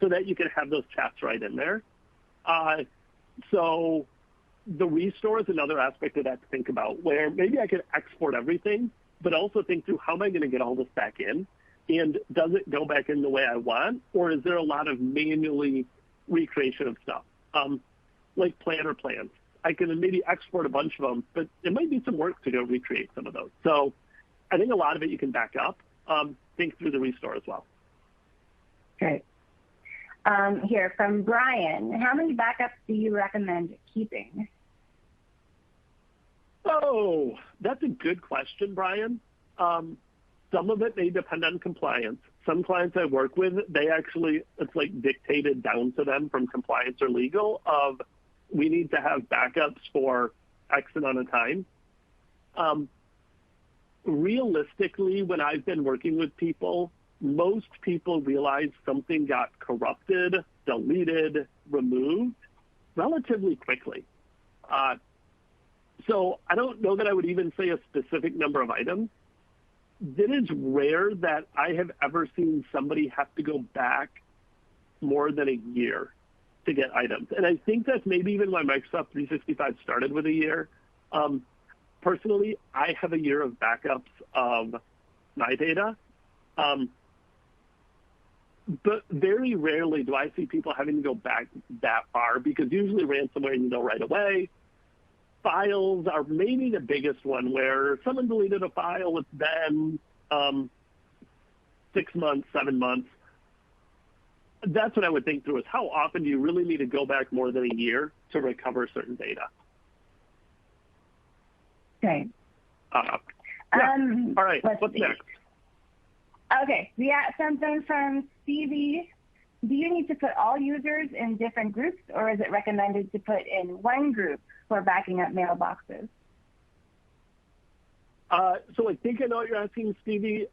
so that you can have those chats right in there. So the restore is another aspect of that to think about, where maybe I could export everything, but also think through how am I going to get all this back in? And does it go back in the way I want? Or is there a lot of manually recreation of stuff? Like planner plans. I can maybe export a bunch of them, but it might be some work to go recreate some of those. So I think a lot of it you can back up. Think through the restore as well. Great. Here from Brian, how many backups do you recommend keeping? Oh, that's a good question, Brian. Some of it may depend on compliance. Some clients I work with, they actually, it's like dictated down to them from compliance or legal of we need to have backups for X amount of time. Realistically, when I've been working with people, most people realize something got corrupted, deleted, removed relatively quickly. So I don't know that I would even say a specific number of items. It is rare that I have ever seen somebody have to go back more than a year to get items. And I think that's maybe even why Microsoft 365 started with a year. Personally, I have a year of backups of my data. But very rarely do I see people having to go back that far, because usually ransomware you know right away. Files are maybe the biggest one, where someone deleted a file, it's been 6 months, 7 months. That's what I would think through, is how often do you really need to go back more than a year to recover certain data? Okay. Yeah. All right, what's next? Okay, we got something from Stevie. Do you need to put all users in different groups, or is it recommended to put in one group for backing up mailboxes? So I think I know what you're asking, Stevie.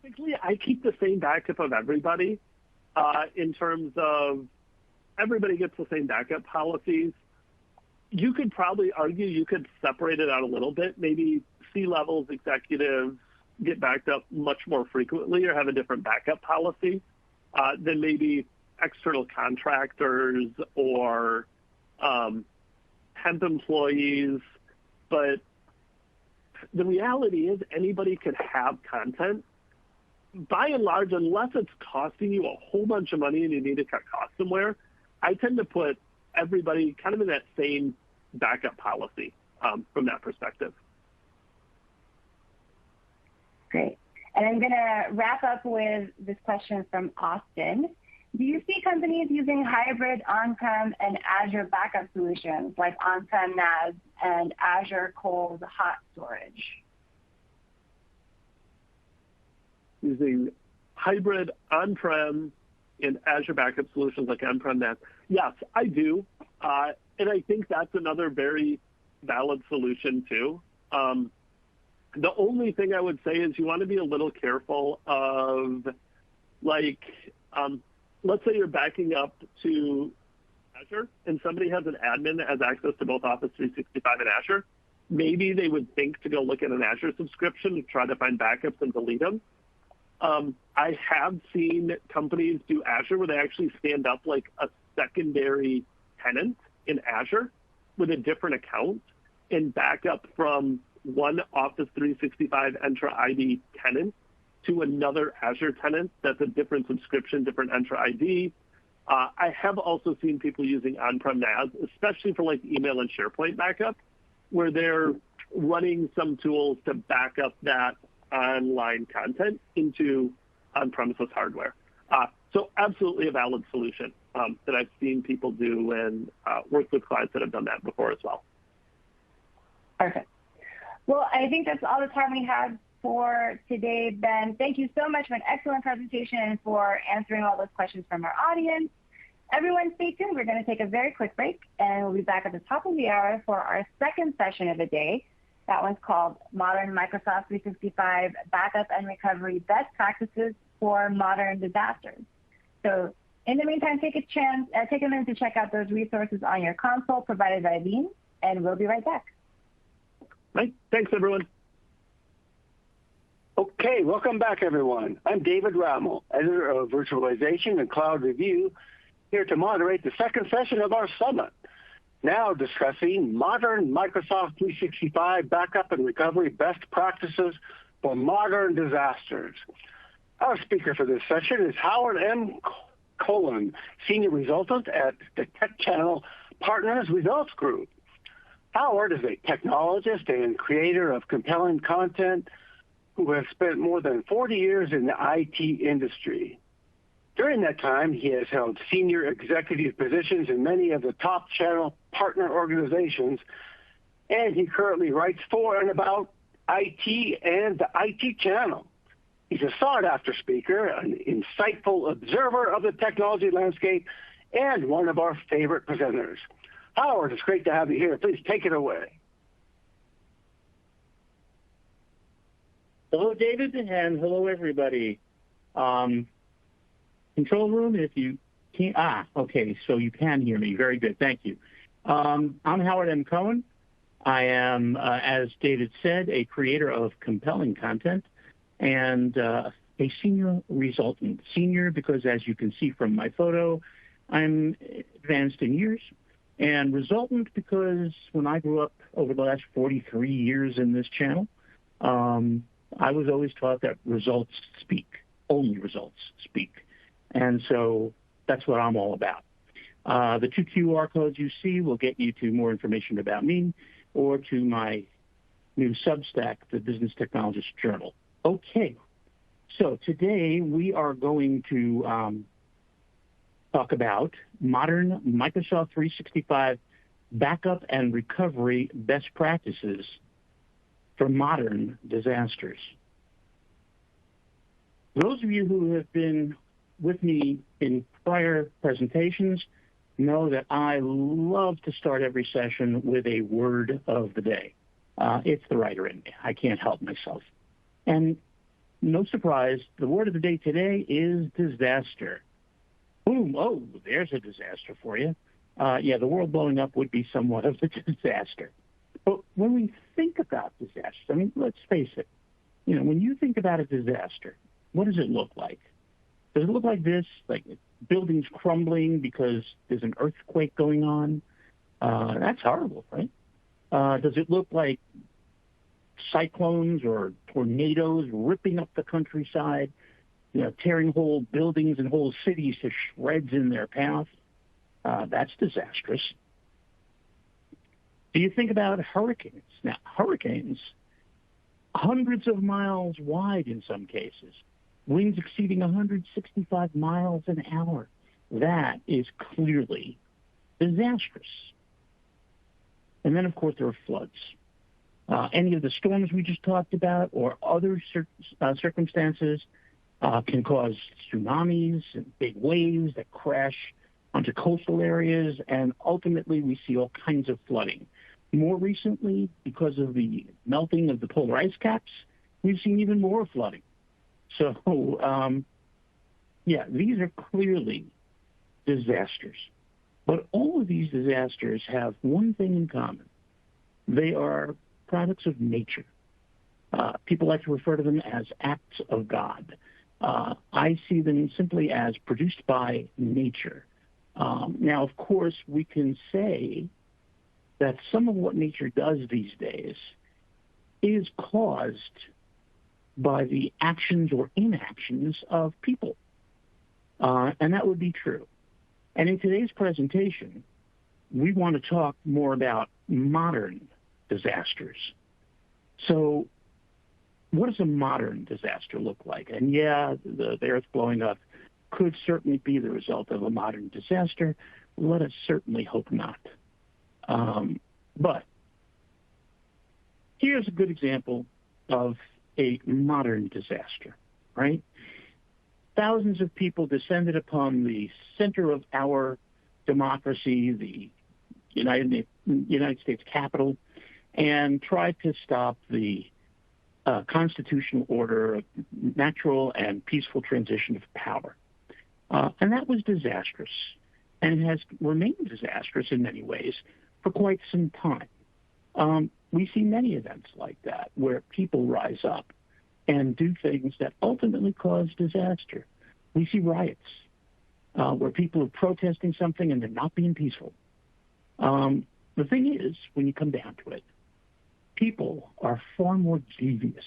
Basically, I keep the same backup of everybody in terms of everybody gets the same backup policies. You could probably argue you could separate it out a little bit. Maybe C-levels, executives get backed up much more frequently or have a different backup policy than maybe external contractors or temp employees. But the reality is anybody could have content. By and large, unless it's costing you a whole bunch of money and you need to cut costs somewhere, I tend to put everybody kind of in that same backup policy from that perspective. Great. And I'm going to wrap up with this question from Austin. Do you see companies using hybrid on-prem and Azure backup solutions like on-prem NAS and Azure Cold Hot Storage? Using hybrid on-prem and Azure backup solutions like on-prem NAS? Yes, I do. And I think that's another very valid solution too. The only thing I would say is you want to be a little careful of, like, let's say you're backing up to Azure and somebody has an admin that has access to both Office 365 and Azure. Maybe they would think to go look at an Azure subscription to try to find backups and delete them. I have seen companies do Azure where they actually stand up like a secondary tenant in Azure with a different account and back up from one Office 365 Entra ID tenant to another Azure tenant that's a different subscription, different Entra ID. I have also seen people using on-prem NAS, especially for like email and SharePoint backup, where they're running some tools to back up that online content into on-premises hardware. So absolutely a valid solution that I've seen people do and worked with clients that have done that before as well. Perfect. Well, I think that's all the time we have for today, Ben. Thank you so much for an excellent presentation and for answering all those questions from our audience. Everyone stay tuned. We're going to take a very quick break, and we'll be back at the top of the hour for our second session of the day. That one's called Modern Microsoft 365 Backup and Recovery Best Practices for Modern Disasters. So in the meantime, take a minute to check out those resources on your console provided by Veeam, and we'll be right back. Right. Thanks, everyone. Okay, welcome back, everyone. I'm David Rammel, editor of Virtualization and Cloud Review, here to moderate the second session of our summit, now discussing modern Microsoft 365 backup and recovery best practices for modern disasters. Our speaker for this session is Howard M. Cullen, Senior Resultant at the Tech Channel Partners Results Group. Howard is a technologist and creator of compelling content who has spent more than 40 years in the IT industry. During that time, he has held senior executive positions in many of the top channel partner organizations, and he currently writes for and about IT and the IT channel. He's a sought-after speaker, an insightful observer of the technology landscape, and one of our favorite presenters. Howard, it's great to have you here. Please take it away. Hello, David, and hello, everybody. Control room, if you can't, okay, so you can hear me. Very good, thank you. I'm Howard M. Cohen. I am, as David said, a creator of compelling content and a senior resultant. Senior because, as you can see from my photo, I'm advanced in years. And resultant because when I grew up over the last 43 years in this channel, I was always taught that results speak, only results speak. And so that's what I'm all about. The two QR codes you see will get you to more information about me or to my new Substack, the Business Technologist Journal. Okay, so today we are going to talk about modern Microsoft 365 backup and recovery best practices for modern disasters. Those of you who have been with me in prior presentations know that I love to start every session with a word of the day. It's the writer in me. I can't help myself. And no surprise, the word of the day today is disaster. Boom, oh, there's a disaster for you. Yeah, the world blowing up would be somewhat of a disaster. But when we think about disasters, I mean, let's face it, you know, when you think about a disaster, what does it look like? Does it look like this, like buildings crumbling because there's an earthquake going on? That's horrible, right? Does it look like cyclones or tornadoes ripping up the countryside, you know, tearing whole buildings and whole cities to shreds in their path? That's disastrous. Do you think about hurricanes? Now, hurricanes, hundreds of miles wide in some cases, winds exceeding 165 miles an hour. That is clearly disastrous. And then, of course, there are floods. Any of the storms we just talked about or other circumstances can cause tsunamis and big waves that crash onto coastal areas, and ultimately we see all kinds of flooding. More recently, because of the melting of the polar ice caps, we've seen even more flooding. So Yeah, these are clearly disasters. But all of these disasters have one thing in common. They are products of nature. People like to refer to them as acts of God. I see them simply as produced by nature. Now, of course, we can say that some of what nature does these days is caused by the actions or inactions of people. And that would be true. And in today's presentation, we want to talk more about modern disasters. So what does a modern disaster look like? And yeah, the earth blowing up could certainly be the result of a modern disaster. Let us certainly hope not. But here's a good example of a modern disaster, right? Thousands of people descended upon the center of our democracy, the United States Capitol, and tried to stop the constitutional order of natural and peaceful transition of power. And that was disastrous and has remained disastrous in many ways for quite some time. We see many events like that where people rise up and do things that ultimately cause disaster. We see riots where people are protesting something and they're not being peaceful. The thing is, when you come down to it, people are far more devious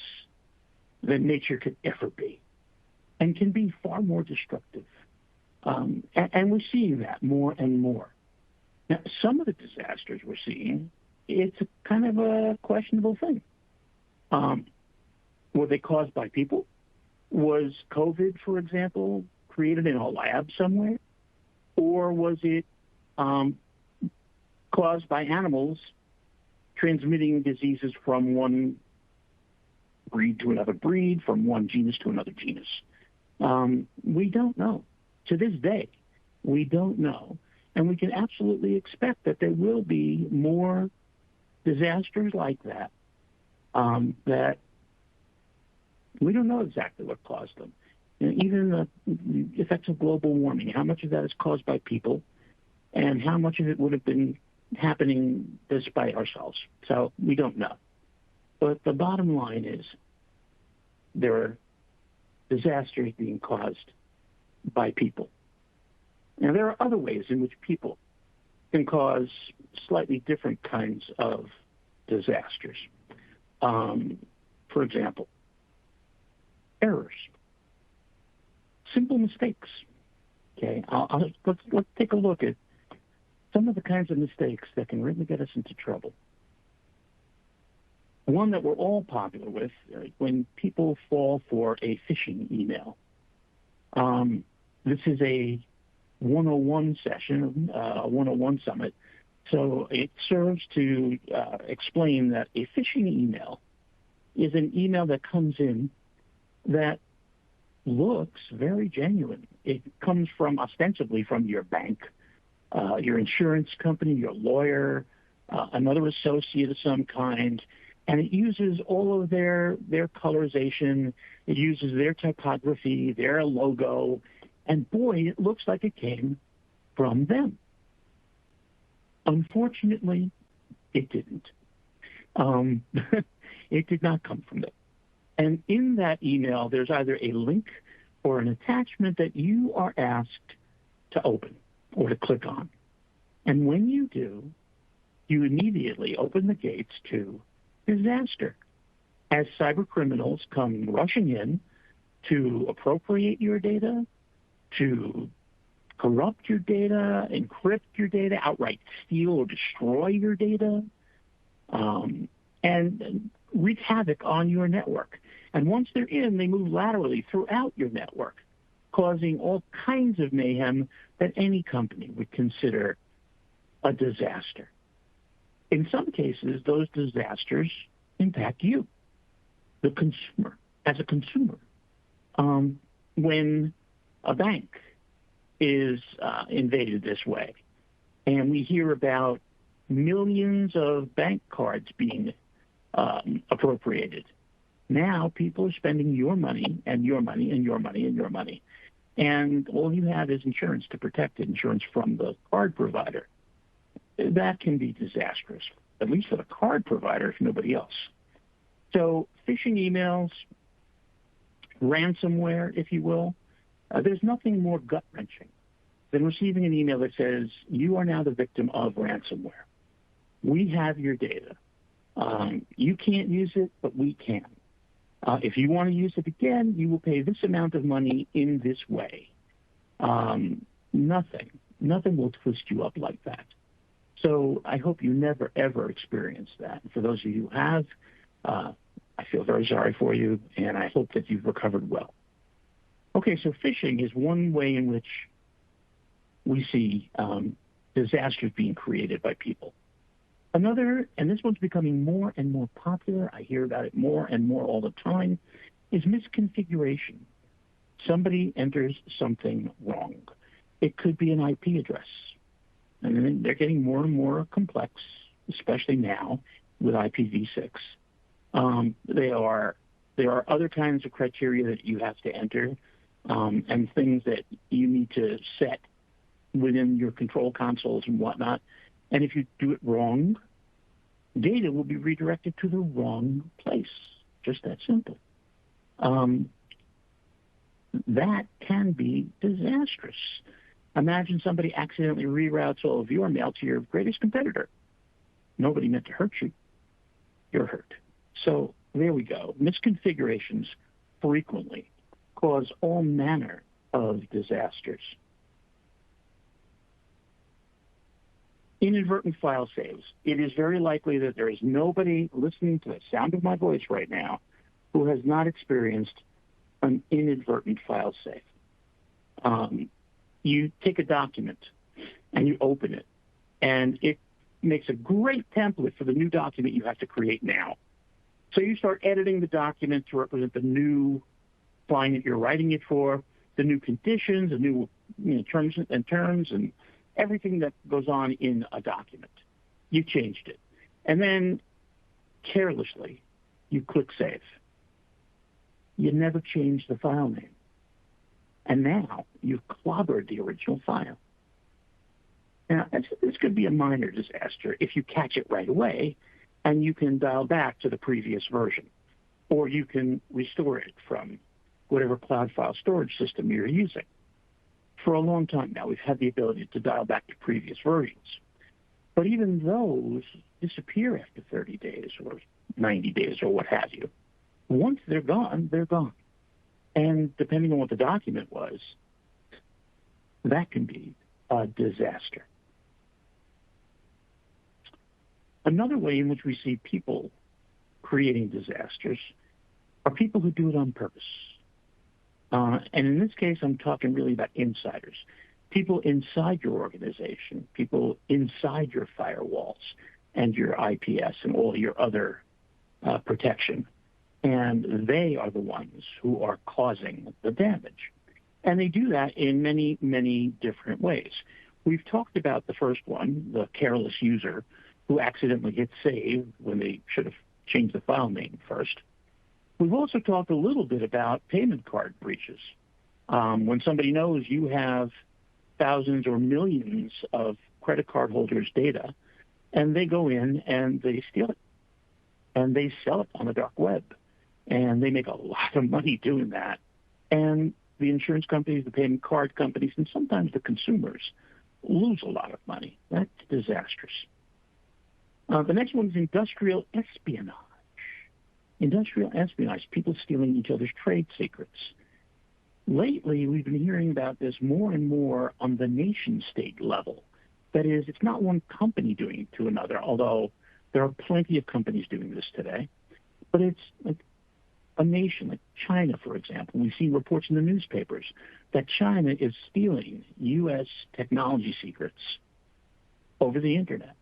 than nature could ever be and can be far more destructive. And we're seeing that more and more. Now, some of the disasters we're seeing, it's a kind of a questionable thing. Were they caused by people? Was COVID, for example, created in a lab somewhere? Or was it caused by animals transmitting diseases from one breed to another breed, from one genus to another genus? We don't know. To this day, we don't know. And we can absolutely expect that there will be more disasters like that, that we don't know exactly what caused them. Even the effects of global warming, how much of that is caused by people and how much of it would have been happening despite ourselves. So we don't know. But the bottom line is there are disasters being caused by people. Now, there are other ways in which people can cause slightly different kinds of disasters. For example, errors, simple mistakes. Okay, let's take a look at some of the kinds of mistakes that can really get us into trouble. One that we're all popular with, when people fall for a phishing email. This is a 101 session, a 101 summit. So it serves to explain that a phishing email is an email that comes in that looks very genuine. It comes from ostensibly from your bank, your insurance company, your lawyer, another associate of some kind, and it uses all of their colorization. It uses their typography, their logo, and boy, it looks like it came from them. Unfortunately, it didn't. It did not come from them. And in that email, there's either a link or an attachment that you are asked to open or to click on. And when you do, you immediately open the gates to disaster as cyber criminals come rushing in to appropriate your data, to corrupt your data, encrypt your data, outright steal or destroy your data, and wreak havoc on your network. And once they're in, they move laterally throughout your network, causing all kinds of mayhem that any company would consider a disaster. In some cases, those disasters impact you, the consumer, as a consumer. When a bank is invaded this way, and we hear about millions of bank cards being appropriated, now people are spending your money and your money and your money and your money and all you have is insurance to protect it, insurance from the card provider. That can be disastrous, at least for the card provider, if nobody else. So phishing emails, ransomware, if you will, there's nothing more gut-wrenching than receiving an email that says, you are now the victim of ransomware. We have your data. You can't use it, but we can. If you want to use it again, you will pay this amount of money in this way. Nothing will twist you up like that. So I hope you never, ever experience that. For those of you who have, I feel very sorry for you, and I hope that you've recovered well. Okay, so phishing is one way in which we see disasters being created by people. Another, and this one's becoming more and more popular, I hear about it more and more all the time, is misconfiguration. Somebody enters something wrong. It could be an IP address. And then they're getting more and more complex, especially now with IPv6. There are other kinds of criteria that you have to enter and things that you need to set within your control consoles and whatnot. And if you do it wrong, data will be redirected to the wrong place. Just that simple. That can be disastrous. Imagine somebody accidentally reroutes all of your mail to your greatest competitor. Nobody meant to hurt you. You're hurt. So there we go. Misconfigurations frequently cause all manner of disasters. Inadvertent file saves. It is very likely that there is nobody listening to the sound of my voice right now who has not experienced an inadvertent file save. You take a document and you open it, and it makes a great template for the new document you have to create now. So you start editing the document to represent the new client that you're writing it for, the new conditions, the new terms and everything that goes on in a document. You changed it. And then carelessly, you click save. You never changed the file name. And now you've clobbered the original file. Now, this could be a minor disaster if you catch it right away and you can dial back to the previous version, or you can restore it from whatever cloud file storage system you're using. For a long time now, we've had the ability to dial back to previous versions. But even those disappear after 30 days or 90 days or what have you. Once they're gone, they're gone. And depending on what the document was, that can be a disaster. Another way in which we see people creating disasters are people who do it on purpose. And in this case, I'm talking really about insiders, people inside your organization, people inside your firewalls and your IPS and all your other protection. And they are the ones who are causing the damage. And they do that in many, many different ways. We've talked about the first one, the careless user who accidentally hit save when they should have changed the file name first. We've also talked a little bit about payment card breaches. When somebody knows you have thousands or millions of credit card holders' data, and they go in and they steal it, and they sell it on the dark web. And they make a lot of money doing that. And the insurance companies, the payment card companies, and sometimes the consumers lose a lot of money. That's disastrous. The next one is industrial espionage. Industrial espionage, people stealing each other's trade secrets. Lately, we've been hearing about this more and more on the nation-state level. That is, it's not one company doing it to another, although there are plenty of companies doing this today. But it's like a nation like China, for example. We've seen reports in the newspapers that China is stealing U.S. technology secrets over the internet,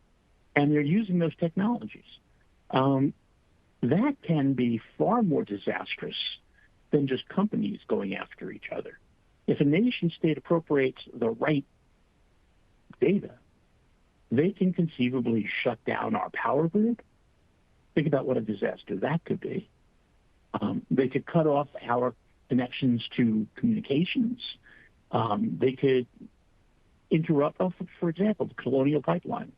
and they're using those technologies. That can be far more disastrous than just companies going after each other. If a nation-state appropriates the right data, they can conceivably shut down our power grid. Think about what a disaster that could be. They could cut off our connections to communications. They could interrupt, for example, the Colonial Pipeline.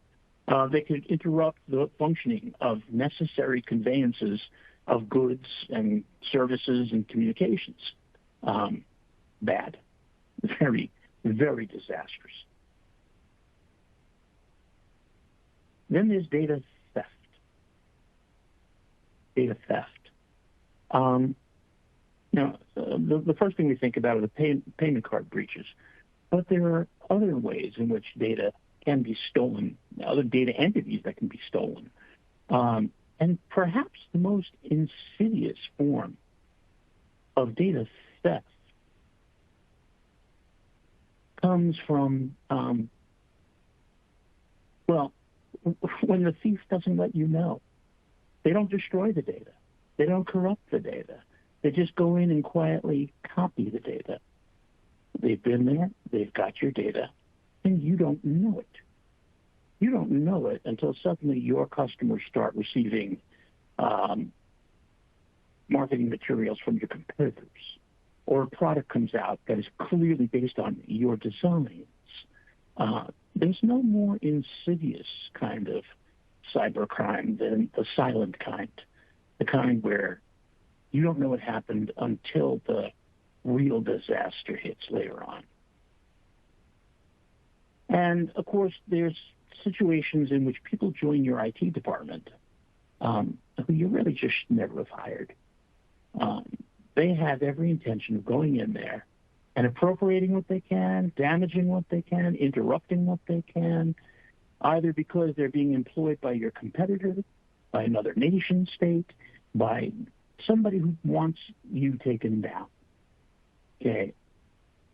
They could interrupt the functioning of necessary conveyances of goods and services and communications. Bad. Very, very disastrous. Then there's data theft. Data theft. Now, the first thing we think about are the payment card breaches, but there are other ways in which data can be stolen, other data entities that can be stolen. And perhaps the most insidious form of data theft comes from, when the thief doesn't let you know. They don't destroy the data. They don't corrupt the data. They just go in and quietly copy the data. They've been there, they've got your data, and you don't know it. You don't know it until suddenly your customers start receiving marketing materials from your competitors, or a product comes out that is clearly based on your designs. There's no more insidious kind of cybercrime than the silent kind, the kind where you don't know what happened until the real disaster hits later on. And, of course, there's situations in which people join your IT department who you really just never have hired. They have every intention of going in there and appropriating what they can, damaging what they can, interrupting what they can, either because they're being employed by your competitor, by another nation state, by somebody who wants you taken down. Okay?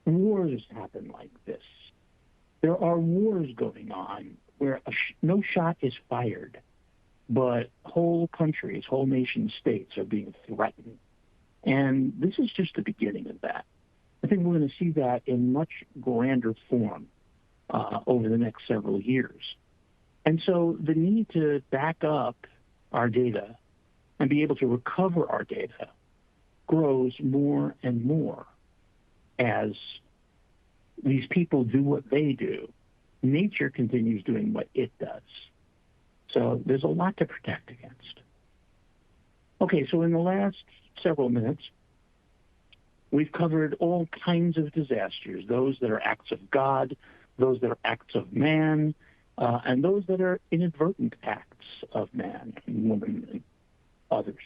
Wars happen like this. There are wars going on where no shot is fired, but whole countries, whole nation states are being threatened. And this is just the beginning of that. I think we're going to see that in much grander form over the next several years. And so the need to back up our data and be able to recover our data grows more and more as these people do what they do. Nature continues doing what it does. So there's a lot to protect against. Okay, so in the last several minutes, we've covered all kinds of disasters, those that are acts of God, those that are acts of man, and those that are inadvertent acts of man and woman and others.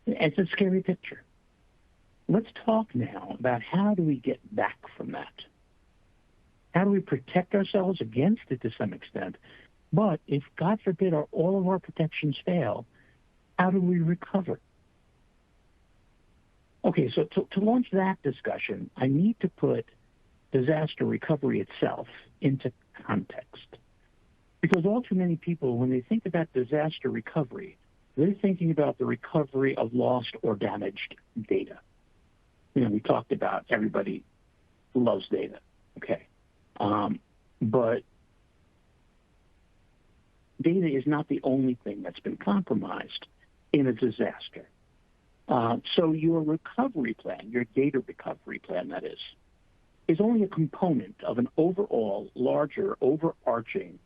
It's a scary picture. Let's talk now about how do we get back from that? How do we protect ourselves against it to some extent? But if, God forbid, all of our protections fail, how do we recover? Okay, so to launch that discussion, I need to put disaster recovery itself into context. Because all too many people, when they think about disaster recovery, they're thinking about the recovery of lost or damaged data. You know, we talked about everybody loves data, okay? But data is not the only thing that's been compromised in a disaster. So your recovery plan, your data recovery plan, that is only a component of an overall, larger, overarching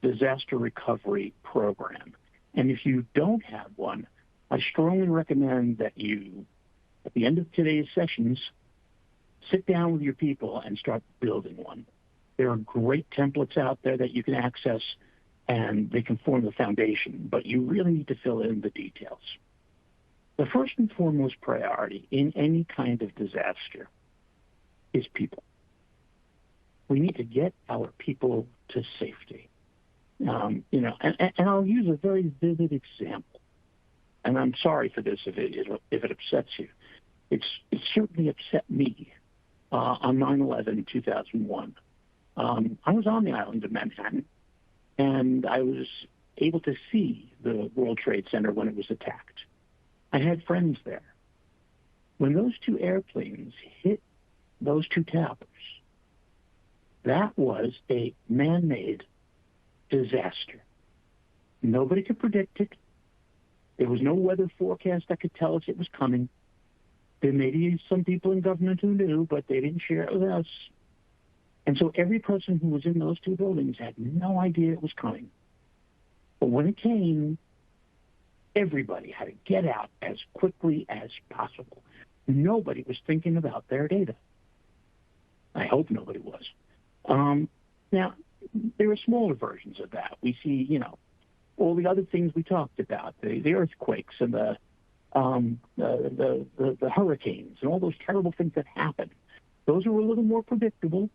disaster recovery program. And if you don't have one, I strongly recommend that you, at the end of today's sessions, sit down with your people and start building one. There are great templates out there that you can access, and they can form the foundation, but you really need to fill in the details. The first and foremost priority in any kind of disaster is people. We need to get our people to safety. And I'll use a very vivid example. And I'm sorry for this if it upsets you. It certainly upset me on 9/11 2001. I was on the island of Manhattan, and I was able to see the World Trade Center when it was attacked. I had friends there. When those two airplanes hit those two towers, that was a man-made disaster. Nobody could predict it. There was no weather forecast that could tell us it was coming. There may be some people in government who knew, but they didn't share it with us. And so every person who was in those two buildings had no idea it was coming. But when it came, everybody had to get out as quickly as possible. Nobody was thinking about their data. I hope nobody was. Now, there are smaller versions of that. We see, all the other things we talked about, the earthquakes and the hurricanes and all those terrible things that happen. Those are a little more predictable.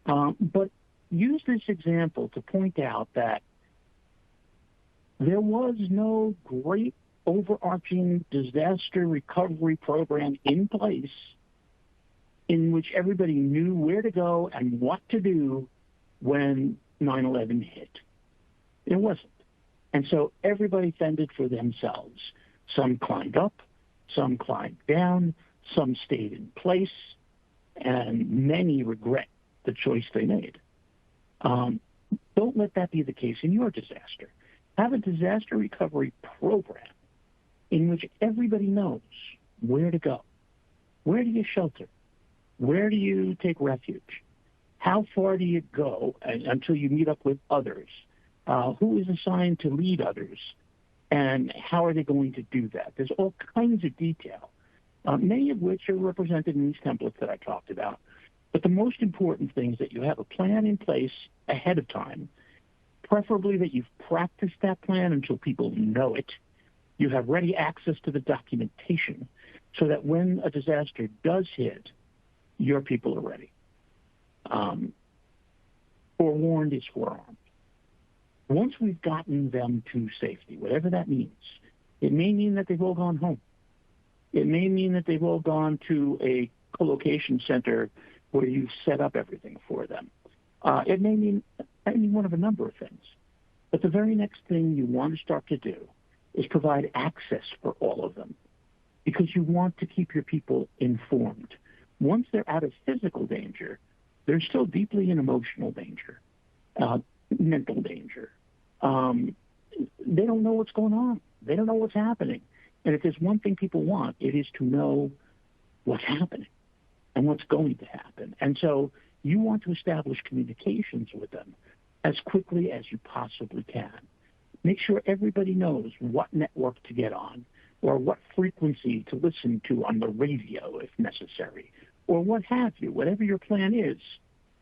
But use this example to point out that there was no great overarching disaster recovery program in place in which everybody knew where to go and what to do when 9/11 hit. It wasn't. And so everybody fended for themselves. Some climbed up, some climbed down, some stayed in place, and many regret the choice they made. Don't let that be the case in your disaster. Have a disaster recovery program in which everybody knows where to go. Where do you shelter? Where do you take refuge? How far do you go until you meet up with others? Who is assigned to lead others? And how are they going to do that? There's all kinds of detail, many of which are represented in these templates that I talked about. But the most important thing is that you have a plan in place ahead of time, preferably that you've practiced that plan until people know it. You have ready access to the documentation so that when a disaster does hit, your people are ready. Forewarned is forearmed. Once we've gotten them to safety, whatever that means, it may mean that they've all gone home. It may mean that they've all gone to a co-location center where you've set up everything for them. It may mean any one of a number of things. But the very next thing you want to start to do is provide access for all of them, because you want to keep your people informed. Once they're out of physical danger, they're still deeply in emotional danger, mental danger. They don't know what's going on. They don't know what's happening. And if there's one thing people want, it is to know what's happening and what's going to happen. And so you want to establish communications with them as quickly as you possibly can. Make sure everybody knows what network to get on, or what frequency to listen to on the radio if necessary, or what have you. Whatever your plan is,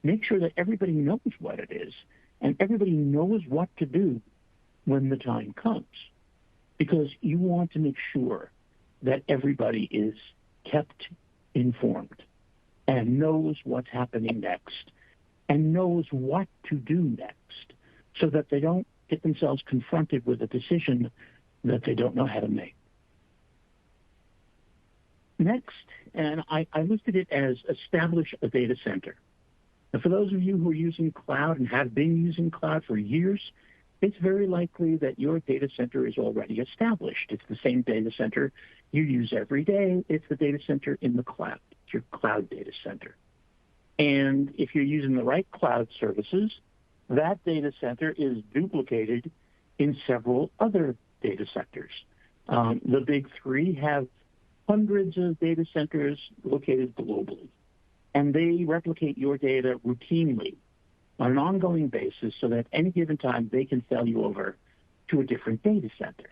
make sure that everybody knows what it is and everybody knows what to do when the time comes, because you want to make sure that everybody is kept informed and knows what's happening next and knows what to do next, so that they don't get themselves confronted with a decision that they don't know how to make. Next, and I listed it as establish a data center. And for those of you who are using cloud and have been using cloud for years, it's very likely that your data center is already established. It's the same data center you use every day. It's the data center in the cloud. It's your cloud data center. And if you're using the right cloud services, that data center is duplicated in several other data centers. The big three have hundreds of data centers located globally, and they replicate your data routinely on an ongoing basis so that at any given time they can sell you over to a different data center.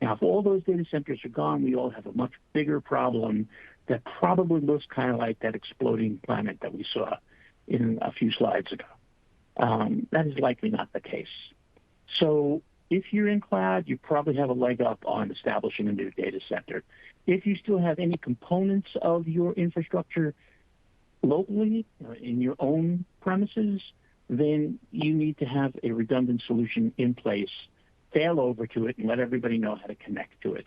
Now, if all those data centers are gone, we all have a much bigger problem that probably looks kind of like that exploding planet that we saw in a few slides ago. That is likely not the case. So if you're in cloud, you probably have a leg up on establishing a new data center. If you still have any components of your infrastructure locally in your own premises, then you need to have a redundant solution in place, fail over to it, and let everybody know how to connect to it.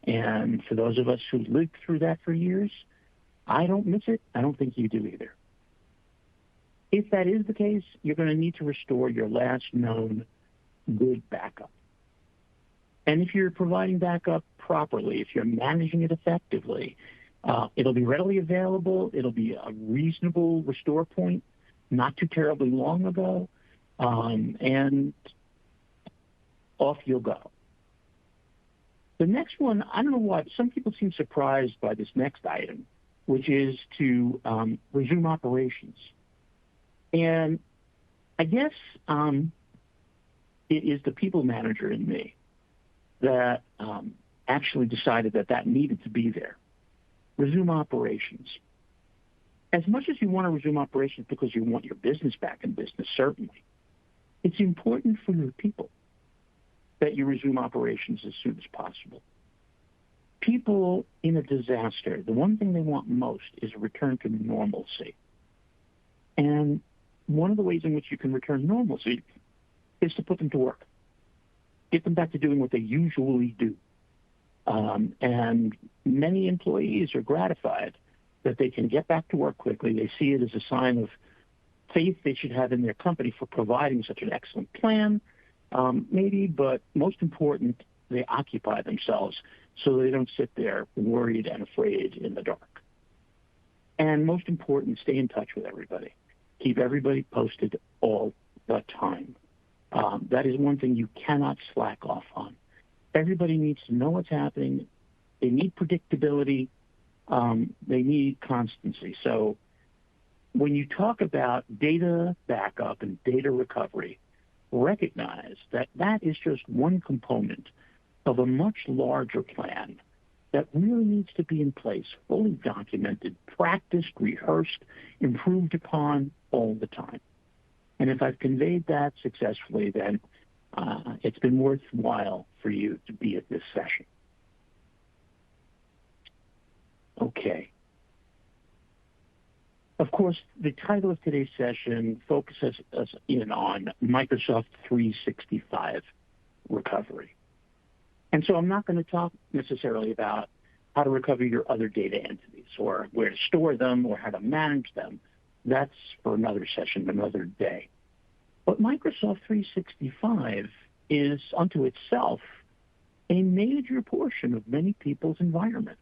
And for those of us who lived through that for years, I don't miss it. I don't think you do either. If that is the case, you're going to need to restore your last known good backup. And if you're providing backup properly, if you're managing it effectively, it'll be readily available. It'll be a reasonable restore point, not too terribly long ago, and off you'll go. The next one, I don't know why, some people seem surprised by this next item, which is to resume operations. And I guess it is the people manager in me that actually decided that needed to be there. Resume operations. As much as you want to resume operations because you want your business back in business, certainly, it's important for your people that you resume operations as soon as possible. People in a disaster, the one thing they want most is a return to normalcy. And one of the ways in which you can return normalcy is to put them to work. Get them back to doing what they usually do. And many employees are gratified that they can get back to work quickly. They see it as a sign of faith they should have in their company for providing such an excellent plan, maybe, but most important, they occupy themselves so they don't sit there worried and afraid in the dark. And most important, stay in touch with everybody. Keep everybody posted all the time. That is one thing you cannot slack off on. Everybody needs to know what's happening. They need predictability. They need constancy. So when you talk about data backup and data recovery, recognize that is just one component of a much larger plan that really needs to be in place, fully documented, practiced, rehearsed, improved upon all the time. And if I've conveyed that successfully, then it's been worthwhile for you to be at this session. Okay. Of course, the title of today's session focuses us in on Microsoft 365 recovery. And so I'm not going to talk necessarily about how to recover your other data entities or where to store them or how to manage them. That's for another session, another day. But Microsoft 365 is unto itself a major portion of many people's environment.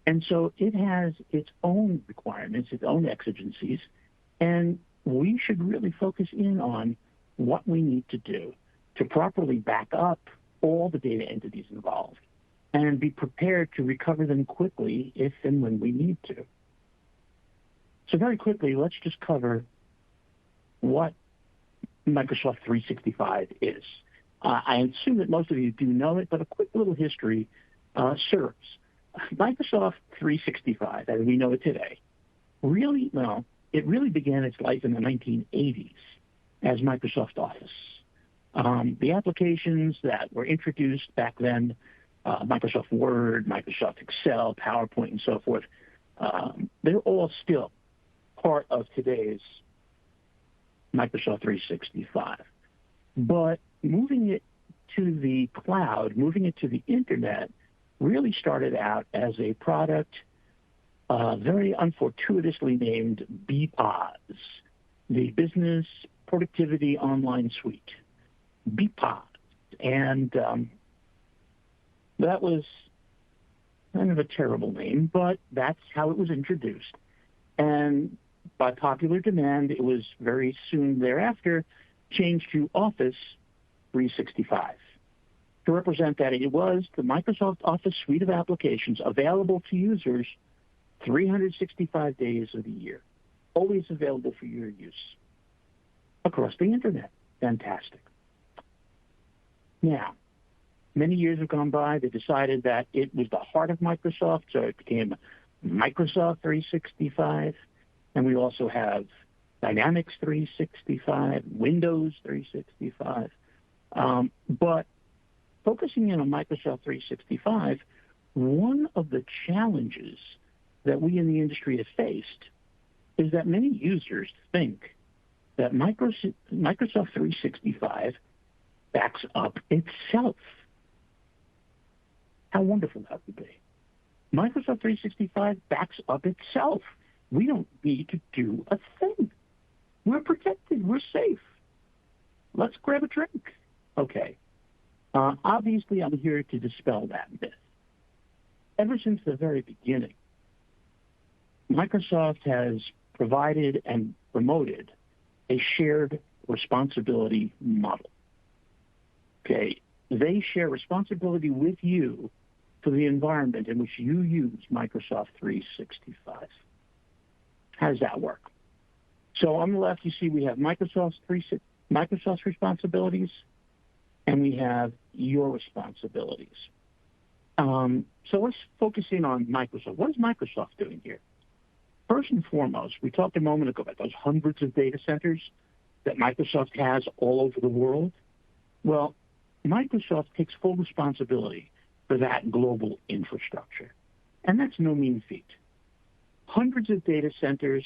And so it has its own requirements, its own exigencies, and we should really focus in on what we need to do to properly back up all the data entities involved and be prepared to recover them quickly if and when we need to. So very quickly, let's just cover what Microsoft 365 is. I assume that most of you do know it, but a quick little history serves. Microsoft 365, as we know it today, it really began its life in the 1980s as Microsoft Office. The applications that were introduced back then, Microsoft Word, Microsoft Excel, PowerPoint, and so forth, they're all still part of today's Microsoft 365. But moving it to the cloud, moving it to the internet, really started out as a product very unfortuitously named BPOS, the Business Productivity Online Suite, BPOS. And that was kind of a terrible name, but that's how it was introduced. And by popular demand, it was very soon thereafter changed to Office 365. To represent that it was the Microsoft Office suite of applications available to users 365 days of the year, always available for your use across the internet. Fantastic. Now, many years have gone by. They decided that it was the heart of Microsoft, so it became Microsoft 365. And we also have Dynamics 365, Windows 365. But focusing in on Microsoft 365, one of the challenges that we in the industry have faced is that many users think that Microsoft 365 backs up itself. How wonderful that would be. Microsoft 365 backs up itself. We don't need to do a thing. We're protected. We're safe. Let's grab a drink. Okay. Obviously, I'm here to dispel that myth. Ever since the very beginning, Microsoft has provided and promoted a shared responsibility model. Okay, they share responsibility with you for the environment in which you use Microsoft 365. How does that work? So on the left, you see we have Microsoft's responsibilities, and we have your responsibilities. So let's focus in on Microsoft. What is Microsoft doing here? First and foremost, we talked a moment ago about those hundreds of data centers that Microsoft has all over the world. Well, Microsoft takes full responsibility for that global infrastructure. And that's no mean feat. Hundreds of data centers,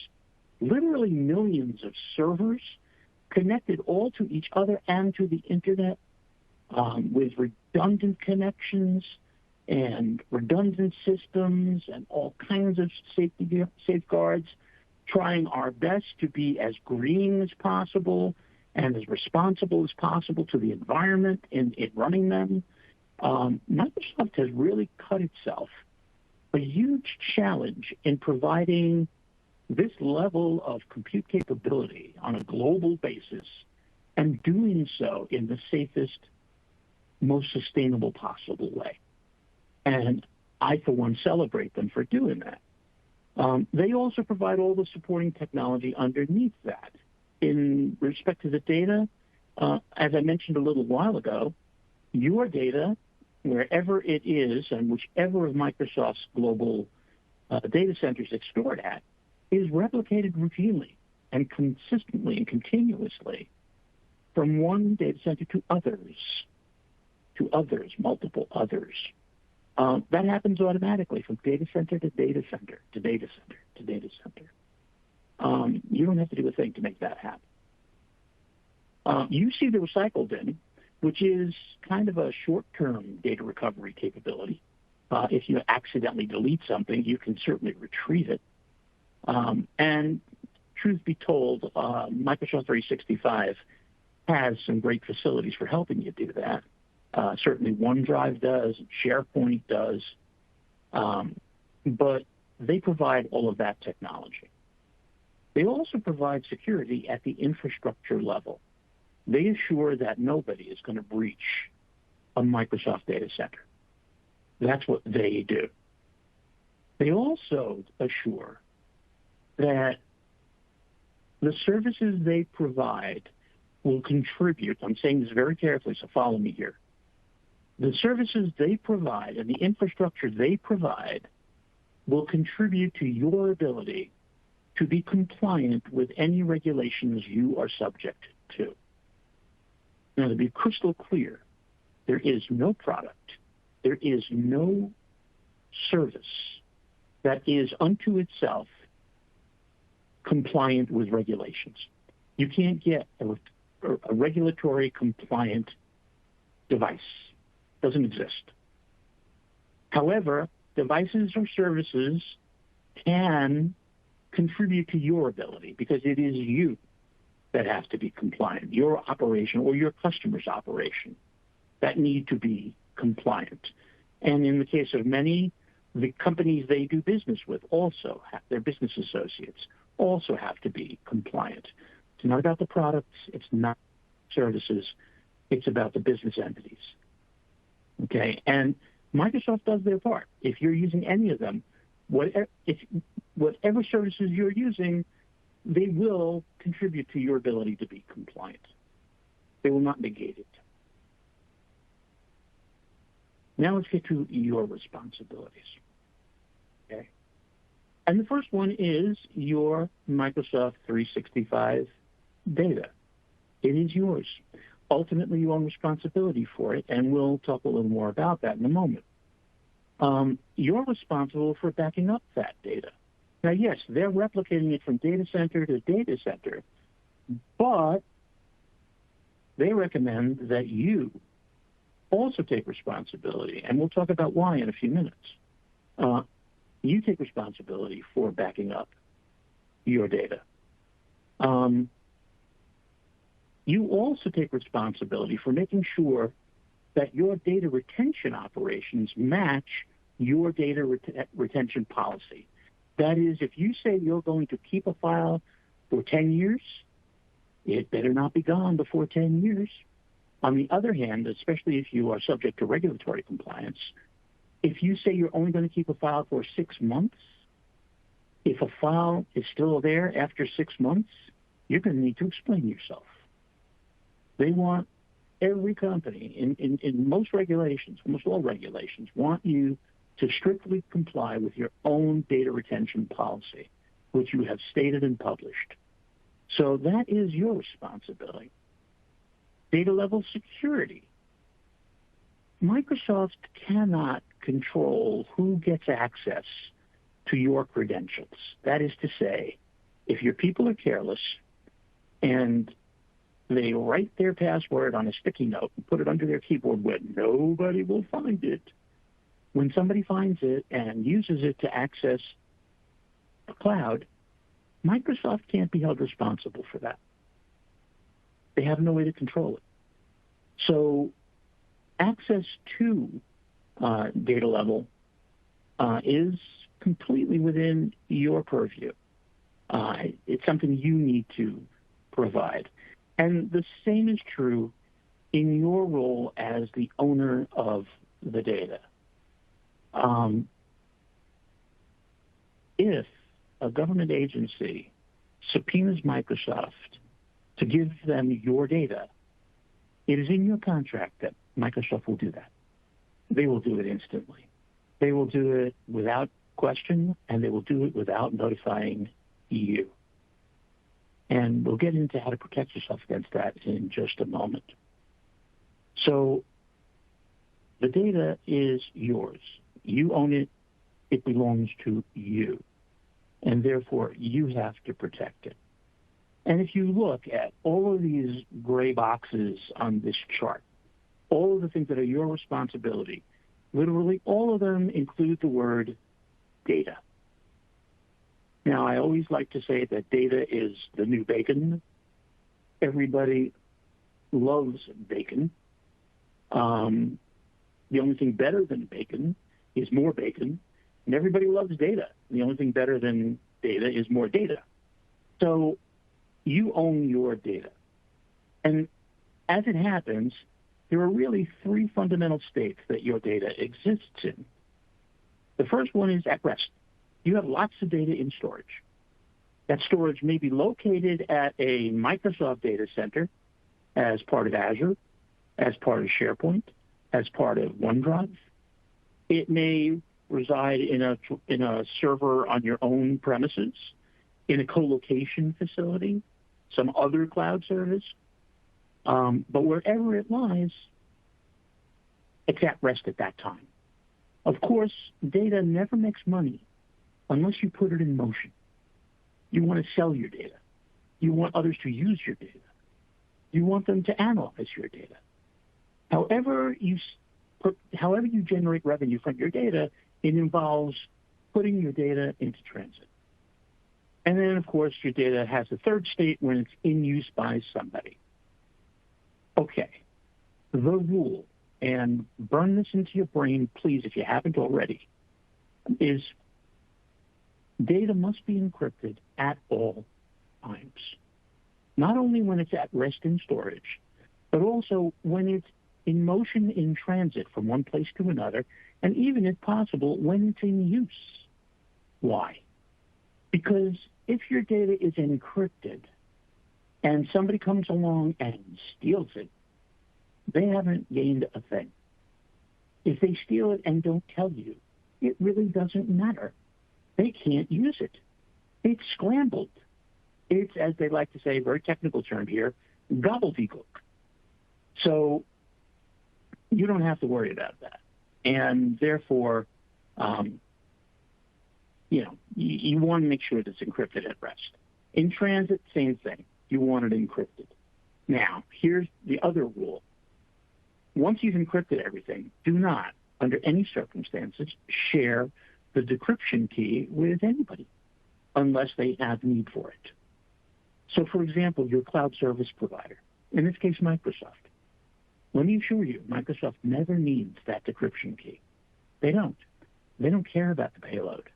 literally millions of servers connected all to each other and to the internet with redundant connections and redundant systems and all kinds of safety safeguards, trying our best to be as green as possible and as responsible as possible to the environment in running them. Microsoft has really cut itself a huge challenge in providing this level of compute capability on a global basis and doing so in the safest, most sustainable possible way. And I, for one, celebrate them for doing that. They also provide all the supporting technology underneath that. In respect to the data, as I mentioned a little while ago, your data, wherever it is and whichever of Microsoft's global data centers it's stored at, is replicated routinely and consistently and continuously from one data center to others, multiple others. That happens automatically from data center to data center to data center to data center. You don't have to do a thing to make that happen. You see the recycle bin, which is kind of a short-term data recovery capability. If you accidentally delete something, you can certainly retrieve it. And truth be told, Microsoft 365 has some great facilities for helping you do that. Certainly OneDrive does, SharePoint does, but they provide all of that technology. They also provide security at the infrastructure level. They assure that nobody is going to breach a Microsoft data center. That's what they do. They also assure that the services they provide will contribute. I'm saying this very carefully, so follow me here. The services they provide and the infrastructure they provide will contribute to your ability to be compliant with any regulations you are subject to. Now, to be crystal clear, there is no product, there is no service that is unto itself compliant with regulations. You can't get a regulatory compliant device. Doesn't exist. However, devices or services can contribute to your ability because it is you that have to be compliant, your operation or your customer's operation that need to be compliant. And in the case of many, the companies they do business with also have, their business associates also have to be compliant. It's not about the products, it's not services, it's about the business entities. Okay, and Microsoft does their part. If you're using any of them, whatever services you're using, they will contribute to your ability to be compliant. They will not negate it. Now let's get to your responsibilities. Okay, and the first one is your Microsoft 365 data. It is yours. Ultimately, you own responsibility for it, and we'll talk a little more about that in a moment. You're responsible for backing up that data. Now, yes, they're replicating it from data center to data center, but they recommend that you also take responsibility, and we'll talk about why in a few minutes. You take responsibility for backing up your data. You also take responsibility for making sure that your data retention operations match your data retention policy. That is, if you say you're going to keep a file for 10 years, it better not be gone before 10 years. On the other hand, especially if you are subject to regulatory compliance, If you say you're only going to keep a file for 6 months, if a file is still there after 6 months, you're going to need to explain yourself. They want every company in most regulations, almost all regulations, want you to strictly comply with your own data retention policy, which you have stated and published. So that is your responsibility. Data level security. Microsoft cannot control who gets access to your credentials. That is to say, if your people are careless and they write their password on a sticky note and put it under their keyboard where nobody will find it, when somebody finds it and uses it to access a cloud, Microsoft can't be held responsible for that. They have no way to control it. So access to data level is completely within your purview. It's something you need to provide. And the same is true in your role as the owner of the data. If a government agency subpoenas Microsoft to give them your data, it is in your contract that Microsoft will do that. They will do it instantly. They will do it without question, and they will do it without notifying you. And we'll get into how to protect yourself against that in just a moment. So the data is yours. You own it. It belongs to you. And therefore, you have to protect it. And if you look at all of these gray boxes on this chart, all of the things that are your responsibility, literally all of them include the word data. Now, I always like to say that data is the new bacon. Everybody loves bacon. The only thing better than bacon is more bacon. And everybody loves data. The only thing better than data is more data. So you own your data. And as it happens, there are really three fundamental states that your data exists in. The first one is at rest. You have lots of data in storage. That storage may be located at a Microsoft data center as part of Azure, as part of SharePoint, as part of OneDrive. It may reside in a server on your own premises, in a co-location facility, some other cloud service. But wherever it lies, it's at rest at that time. Of course, data never makes money unless you put it in motion. You want to sell your data. You want others to use your data. You want them to analyze your data. However you generate revenue from your data, it involves putting your data into transit. And then, of course, your data has a third state when it's in use by somebody. Okay, the rule, and burn this into your brain, please, if you haven't already, is data must be encrypted at all times. Not only when it's at rest in storage, but also when it's in motion in transit from one place to another, and even, if possible, when it's in use. Why? Because if your data is encrypted and somebody comes along and steals it, they haven't gained a thing. If they steal it and don't tell you, it really doesn't matter. They can't use it. It's scrambled. It's, as they like to say, a very technical term here, gobbledygook. So you don't have to worry about that. And therefore, you want to make sure that it's encrypted at rest. In transit, same thing. You want it encrypted. Now, here's the other rule. Once you've encrypted everything, do not, under any circumstances, share the decryption key with anybody unless they have need for it. So, for example, your cloud service provider, in this case, Microsoft. Let me assure you, Microsoft never needs that decryption key. They don't. They don't care about the payload.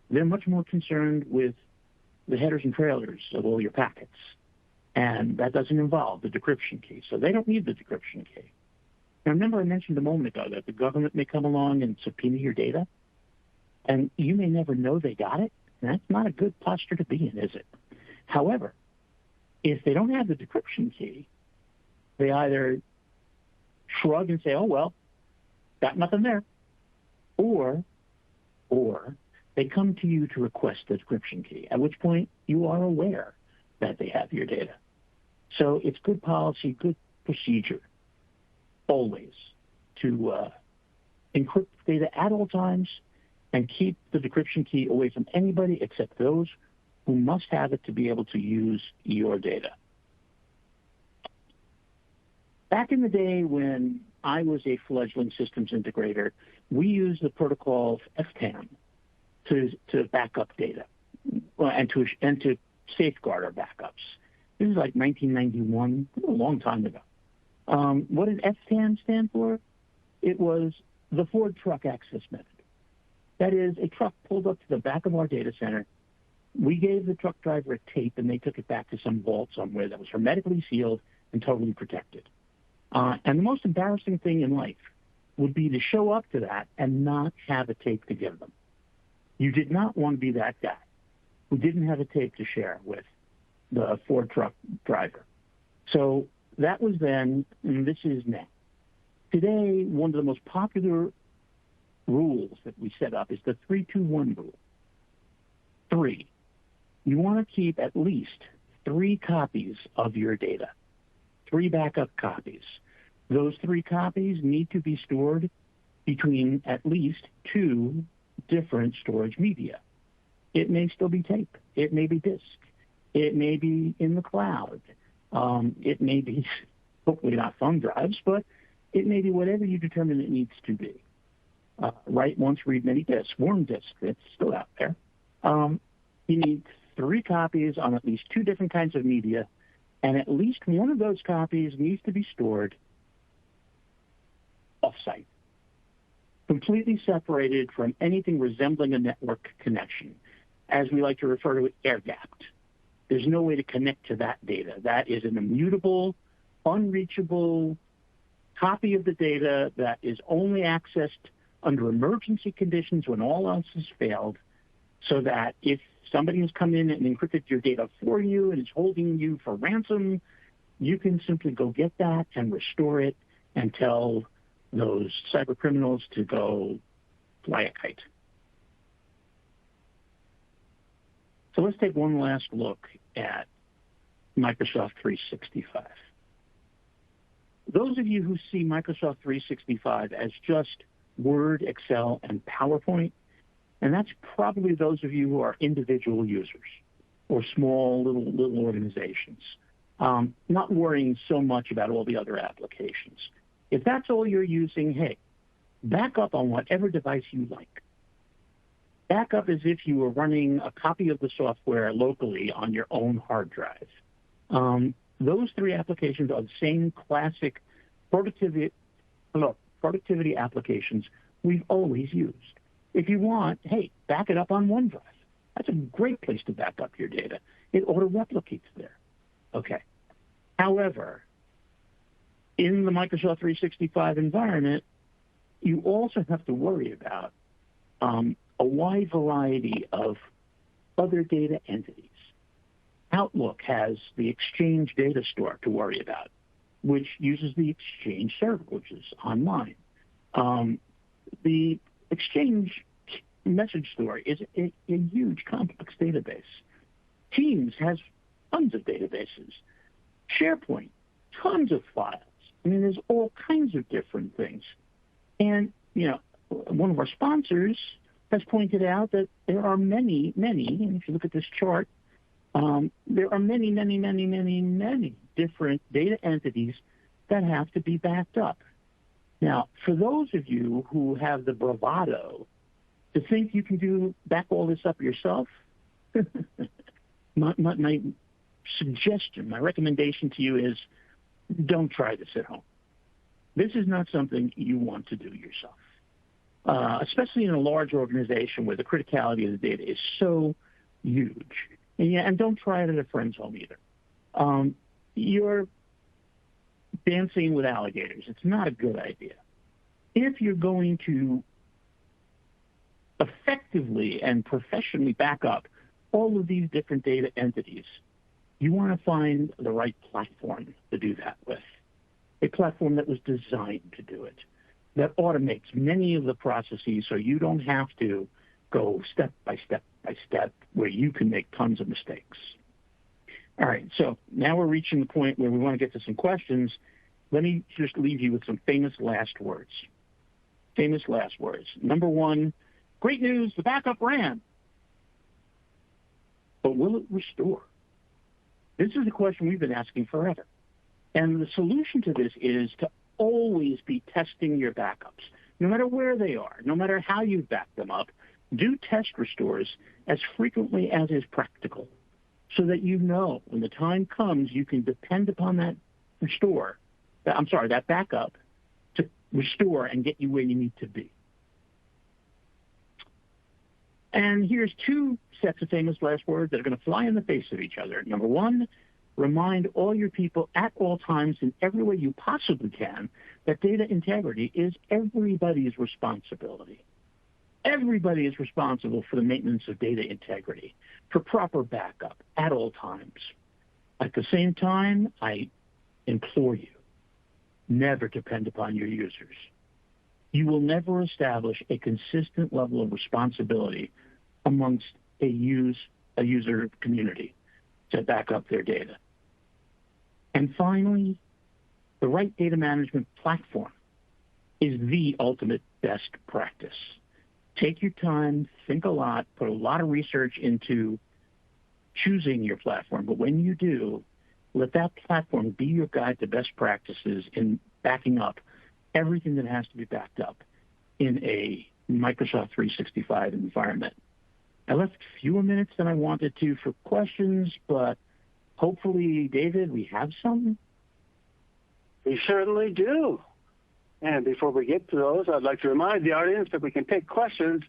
They're much more concerned with the headers and trailers of all your packets. And that doesn't involve the decryption key. So they don't need the decryption key. Now, remember I mentioned a moment ago that the government may come along and subpoena your data, and you may never know they got it. And that's not a good posture to be in, is it? However, if they don't have the decryption key, they either shrug and say, oh, well, got nothing there, or they come to you to request the decryption key, at which point you are aware that they have your data. So it's good policy, good procedure, always, to encrypt data at all times and keep the decryption key away from anybody except those who must have it to be able to use your data. Back in the day when I was a fledgling systems integrator, we used the protocol of FTAM to back up data and to safeguard our backups. This is like 1991, a long time ago. What did FTAM stand for? It was the Ford Truck Access Method. That is, a truck pulled up to the back of our data center. We gave the truck driver a tape, and they took it back to some vault somewhere that was hermetically sealed and totally protected. And the most embarrassing thing in life would be to show up to that and not have a tape to give them. You did not want to be that guy who didn't have a tape to share with the Ford truck driver. So that was then, and this is now. Today, one of the most popular rules that we set up is the 3-2-1 rule. 3, you want to keep at least 3 copies of your data, 3 backup copies. Those 3 copies need to be stored between at least 2 different storage media. It may still be tape. It may be disk. It may be in the cloud. It may be, hopefully not thumb drives, but it may be whatever you determine it needs to be. Write once, read many disks, warm disk, it's still out there. You need 3 copies on at least 2 different kinds of media, and at least one of those copies needs to be stored off-site, completely separated from anything resembling a network connection. As we like to refer to it, air-gapped. There's no way to connect to that data. That is an immutable, unreachable copy of the data that is only accessed under emergency conditions when all else has failed, so that if somebody has come in and encrypted your data for you and is holding you for ransom, you can simply go get that and restore it and tell those cyber criminals to go fly a kite. So let's take one last look at Microsoft 365. Those of you who see Microsoft 365 as just Word, Excel, and PowerPoint, and that's probably those of you who are individual users or small little organizations, not worrying so much about all the other applications. If that's all you're using, hey, back up on whatever device you like. Back up as if you were running a copy of the software locally on your own hard drive. Those 3 applications are the same classic productivity applications we've always used. If you want, hey, back it up on OneDrive. That's a great place to back up your data. It auto-replicates there. Okay. However, in the Microsoft 365 environment, you also have to worry about a wide variety of other data entities. Outlook has the Exchange data store to worry about, which uses the Exchange server, which is online. The Exchange message store is a huge, complex database. Teams has tons of databases. SharePoint, tons of files. I mean, there's all kinds of different things. And, one of our sponsors has pointed out that there are many, and if you look at this chart, there are many different data entities that have to be backed up. Now, for those of you who have the bravado to think you can back all this up yourself, my suggestion, my recommendation to you is don't try this at home. This is not something you want to do yourself, especially in a large organization where the criticality of the data is so huge. And don't try it at a friend's home either. Your dancing with alligators. It's not a good idea. If you're going to effectively and professionally back up all of these different data entities, you want to find the right platform to do that with. A platform that was designed to do it, that automates many of the processes so you don't have to go step by step by step where you can make tons of mistakes. All right, so now we're reaching the point where we want to get to some questions. Let me just leave you with some famous last words. Famous last words. Number one, great news, the backup ran. But will it restore? This is a question we've been asking forever. And the solution to this is to always be testing your backups, no matter where they are, no matter how you back them up. Do test restores as frequently as is practical so that you know when the time comes you can depend upon that backup to restore and get you where you need to be. And here's two sets of famous last words that are going to fly in the face of each other. Number one, remind all your people at all times in every way you possibly can that data integrity is everybody's responsibility. Everybody is responsible for the maintenance of data integrity, for proper backup at all times. At the same time, I implore you, never depend upon your users. You will never establish a consistent level of responsibility amongst a user community to back up their data. And finally, the right data management platform is the ultimate best practice. Take your time, think a lot, put a lot of research into choosing your platform. But when you do, let that platform be your guide to best practices in backing up everything that has to be backed up in a Microsoft 365 environment. I left fewer minutes than I wanted to for questions, but hopefully, David, we have some. We certainly do. And before we get to those, I'd like to remind the audience that we can take questions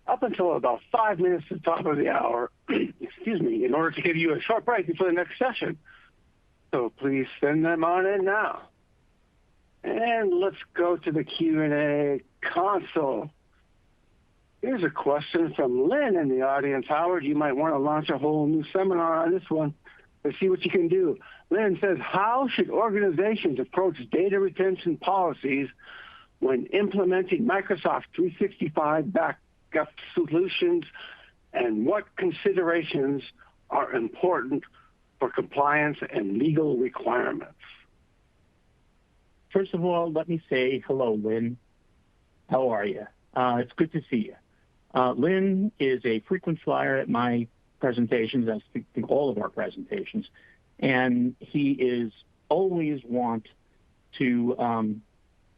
up until about 5 minutes to the top of the hour, in order to give you a short break before the next session. So please send them on in now. And let's go to the Q&A console. Here's a question from Lynn in the audience. Howard, you might want to launch a whole new seminar on this one. Let's see what you can do. Lynn says, how should organizations approach data retention policies when implementing Microsoft 365 backup solutions, and what considerations are important for compliance and legal requirements? First of all, let me say hello, Lynn. How are you? It's good to see you. Lynn is a frequent flyer at my presentations, I think all of our presentations, and he is always want to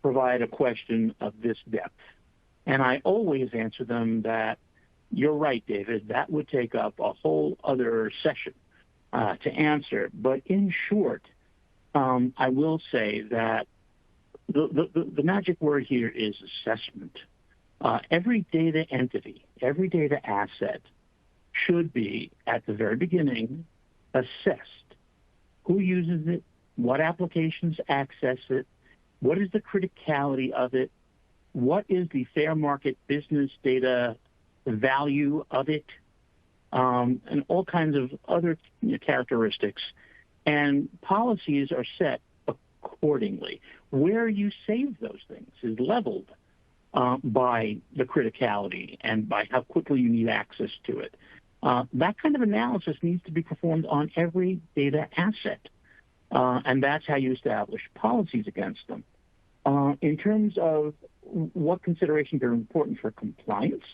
provide a question of this depth. And I always answer them that you're right, David, that would take up a whole other session to answer. But in short, I will say that the magic word here is assessment. Every data entity, every data asset should be, at the very beginning, assessed. Who uses it? What applications access it? What is the criticality of it? What is the fair market business data value of it? And all kinds of other characteristics. And policies are set accordingly. Where you save those things is leveled by the criticality and by how quickly you need access to it. That kind of analysis needs to be performed on every data asset. And that's how you establish policies against them. In terms of what considerations are important for compliance,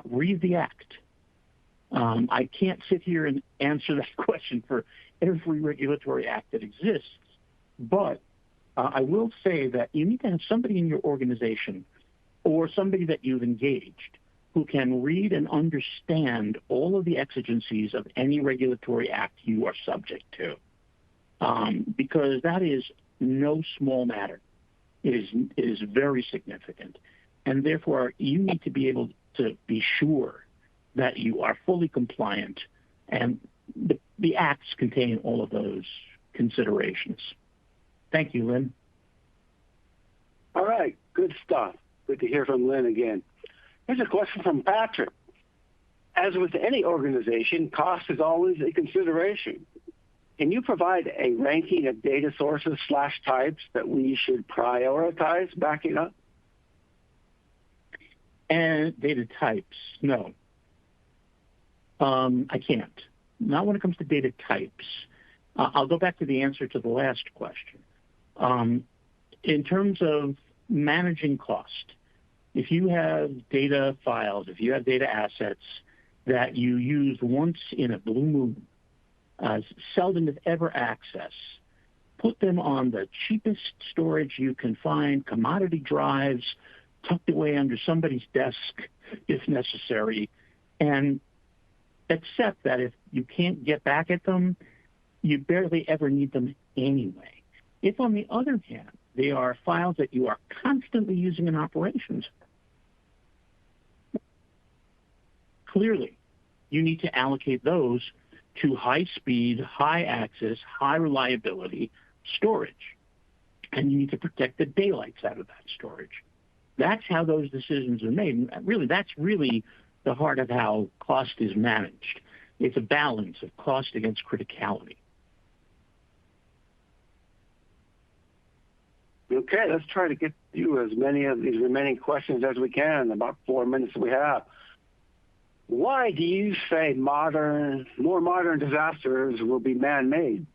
read the Act. I can't sit here and answer that question for every regulatory act that exists, but I will say that you need to have somebody in your organization or somebody that you've engaged who can read and understand all of the exigencies of any regulatory act you are subject to, because that is no small matter. It is very significant, and therefore you need to be able to be sure that you are fully compliant, and the acts contain all of those considerations. Thank you, Lynn. All right, good stuff. Good to hear from Lynn again. Here's a question from Patrick. As with any organization, cost is always a consideration. Can you provide a ranking of data sources / types that we should prioritize backing up? And data types, no. I can't. Not when it comes to data types. I'll go back to the answer to the last question. In terms of managing cost, if you have data files, if you have data assets that you use once in a blue moon, seldom if ever access, put them on the cheapest storage you can find, commodity drives, tucked away under somebody's desk if necessary, and accept that if you can't get back at them, you barely ever need them anyway. If, on the other hand, they are files that you are constantly using in operations, clearly you need to allocate those to high-speed, high-access, high-reliability storage. And you need to protect the daylights out of that storage. That's how those decisions are made. And really, that's really the heart of how cost is managed. It's a balance of cost against criticality. Okay, let's try to get through as many of these remaining questions as we can in about 4 minutes we have. Why do you say more modern disasters will be man-made?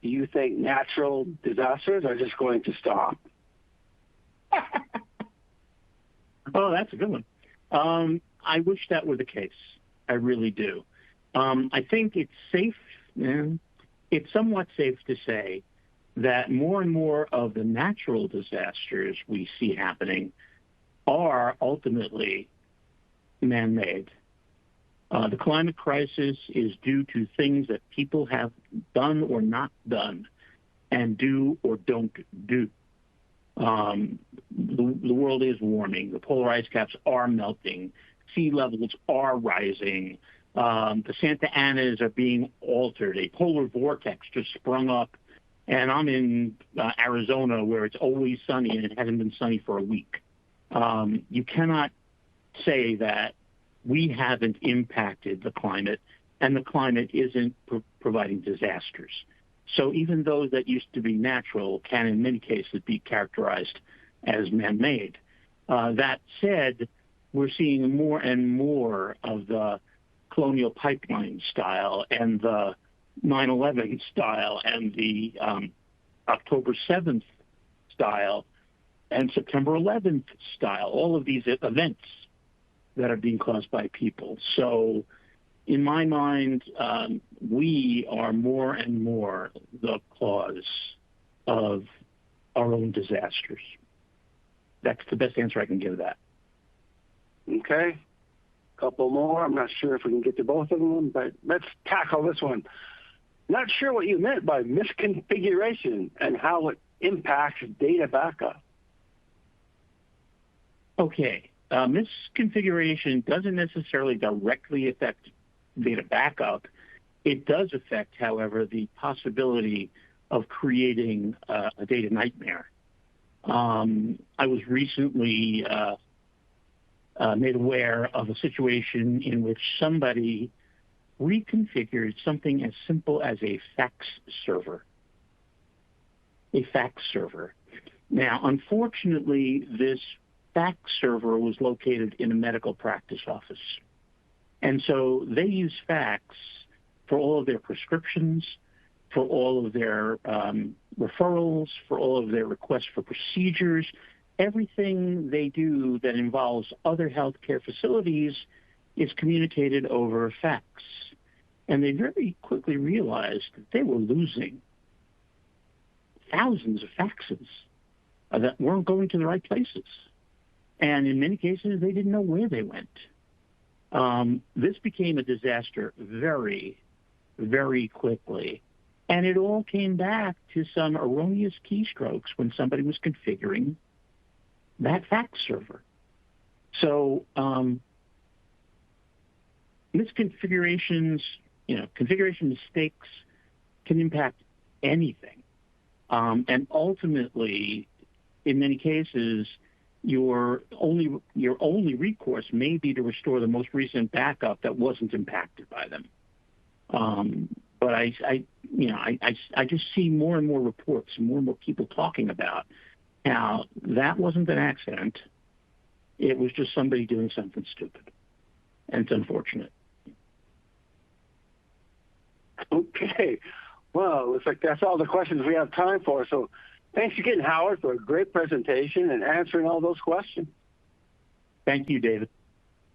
Do you think natural disasters are just going to stop? Oh, that's a good one. I wish that were the case. I really do. I think it's safe. It's somewhat safe to say that more and more of the natural disasters we see happening are ultimately man-made. The climate crisis is due to things that people have done or not done and do or don't do. The world is warming. The polar ice caps are melting. Sea levels are rising. The Santa Anas are being altered. A polar vortex just sprung up. And I'm in Arizona where it's always sunny and it hasn't been sunny for a week. You cannot say that we haven't impacted the climate and the climate isn't providing disasters. So even those that used to be natural can in many cases be characterized as man-made. That said, we're seeing more and more of the Colonial Pipeline style and the 9/11 style and the October 7th style and September 11th style, all of these events that are being caused by people. So in my mind, we are more and more the cause of our own disasters. That's the best answer I can give that. Okay. Couple more. I'm not sure if we can get to both of them, but let's tackle this one. Not sure what you meant by misconfiguration and how it impacts data backup. Okay. Misconfiguration doesn't necessarily directly affect data backup. It does affect, however, the possibility of creating a data nightmare. I was recently made aware of a situation in which somebody reconfigured something as simple as a fax server. A fax server. Now, unfortunately, this fax server was located in a medical practice office. And so they use fax for all of their prescriptions, for all of their referrals, for all of their requests for procedures. Everything they do that involves other healthcare facilities is communicated over fax. And they very quickly realized that they were losing thousands of faxes that weren't going to the right places. And in many cases, they didn't know where they went. This became a disaster very, very quickly. And it all came back to some erroneous keystrokes when somebody was configuring that fax server. So misconfigurations, configuration mistakes can impact anything. And ultimately, in many cases, your only recourse may be to restore the most recent backup that wasn't impacted by them. But I just see more and more reports, more and more people talking about how that wasn't an accident. It was just somebody doing something stupid. And it's unfortunate. Okay. Well, looks like that's all the questions we have time for. So thanks again, Howard, for a great presentation and answering all those questions. Thank you, David.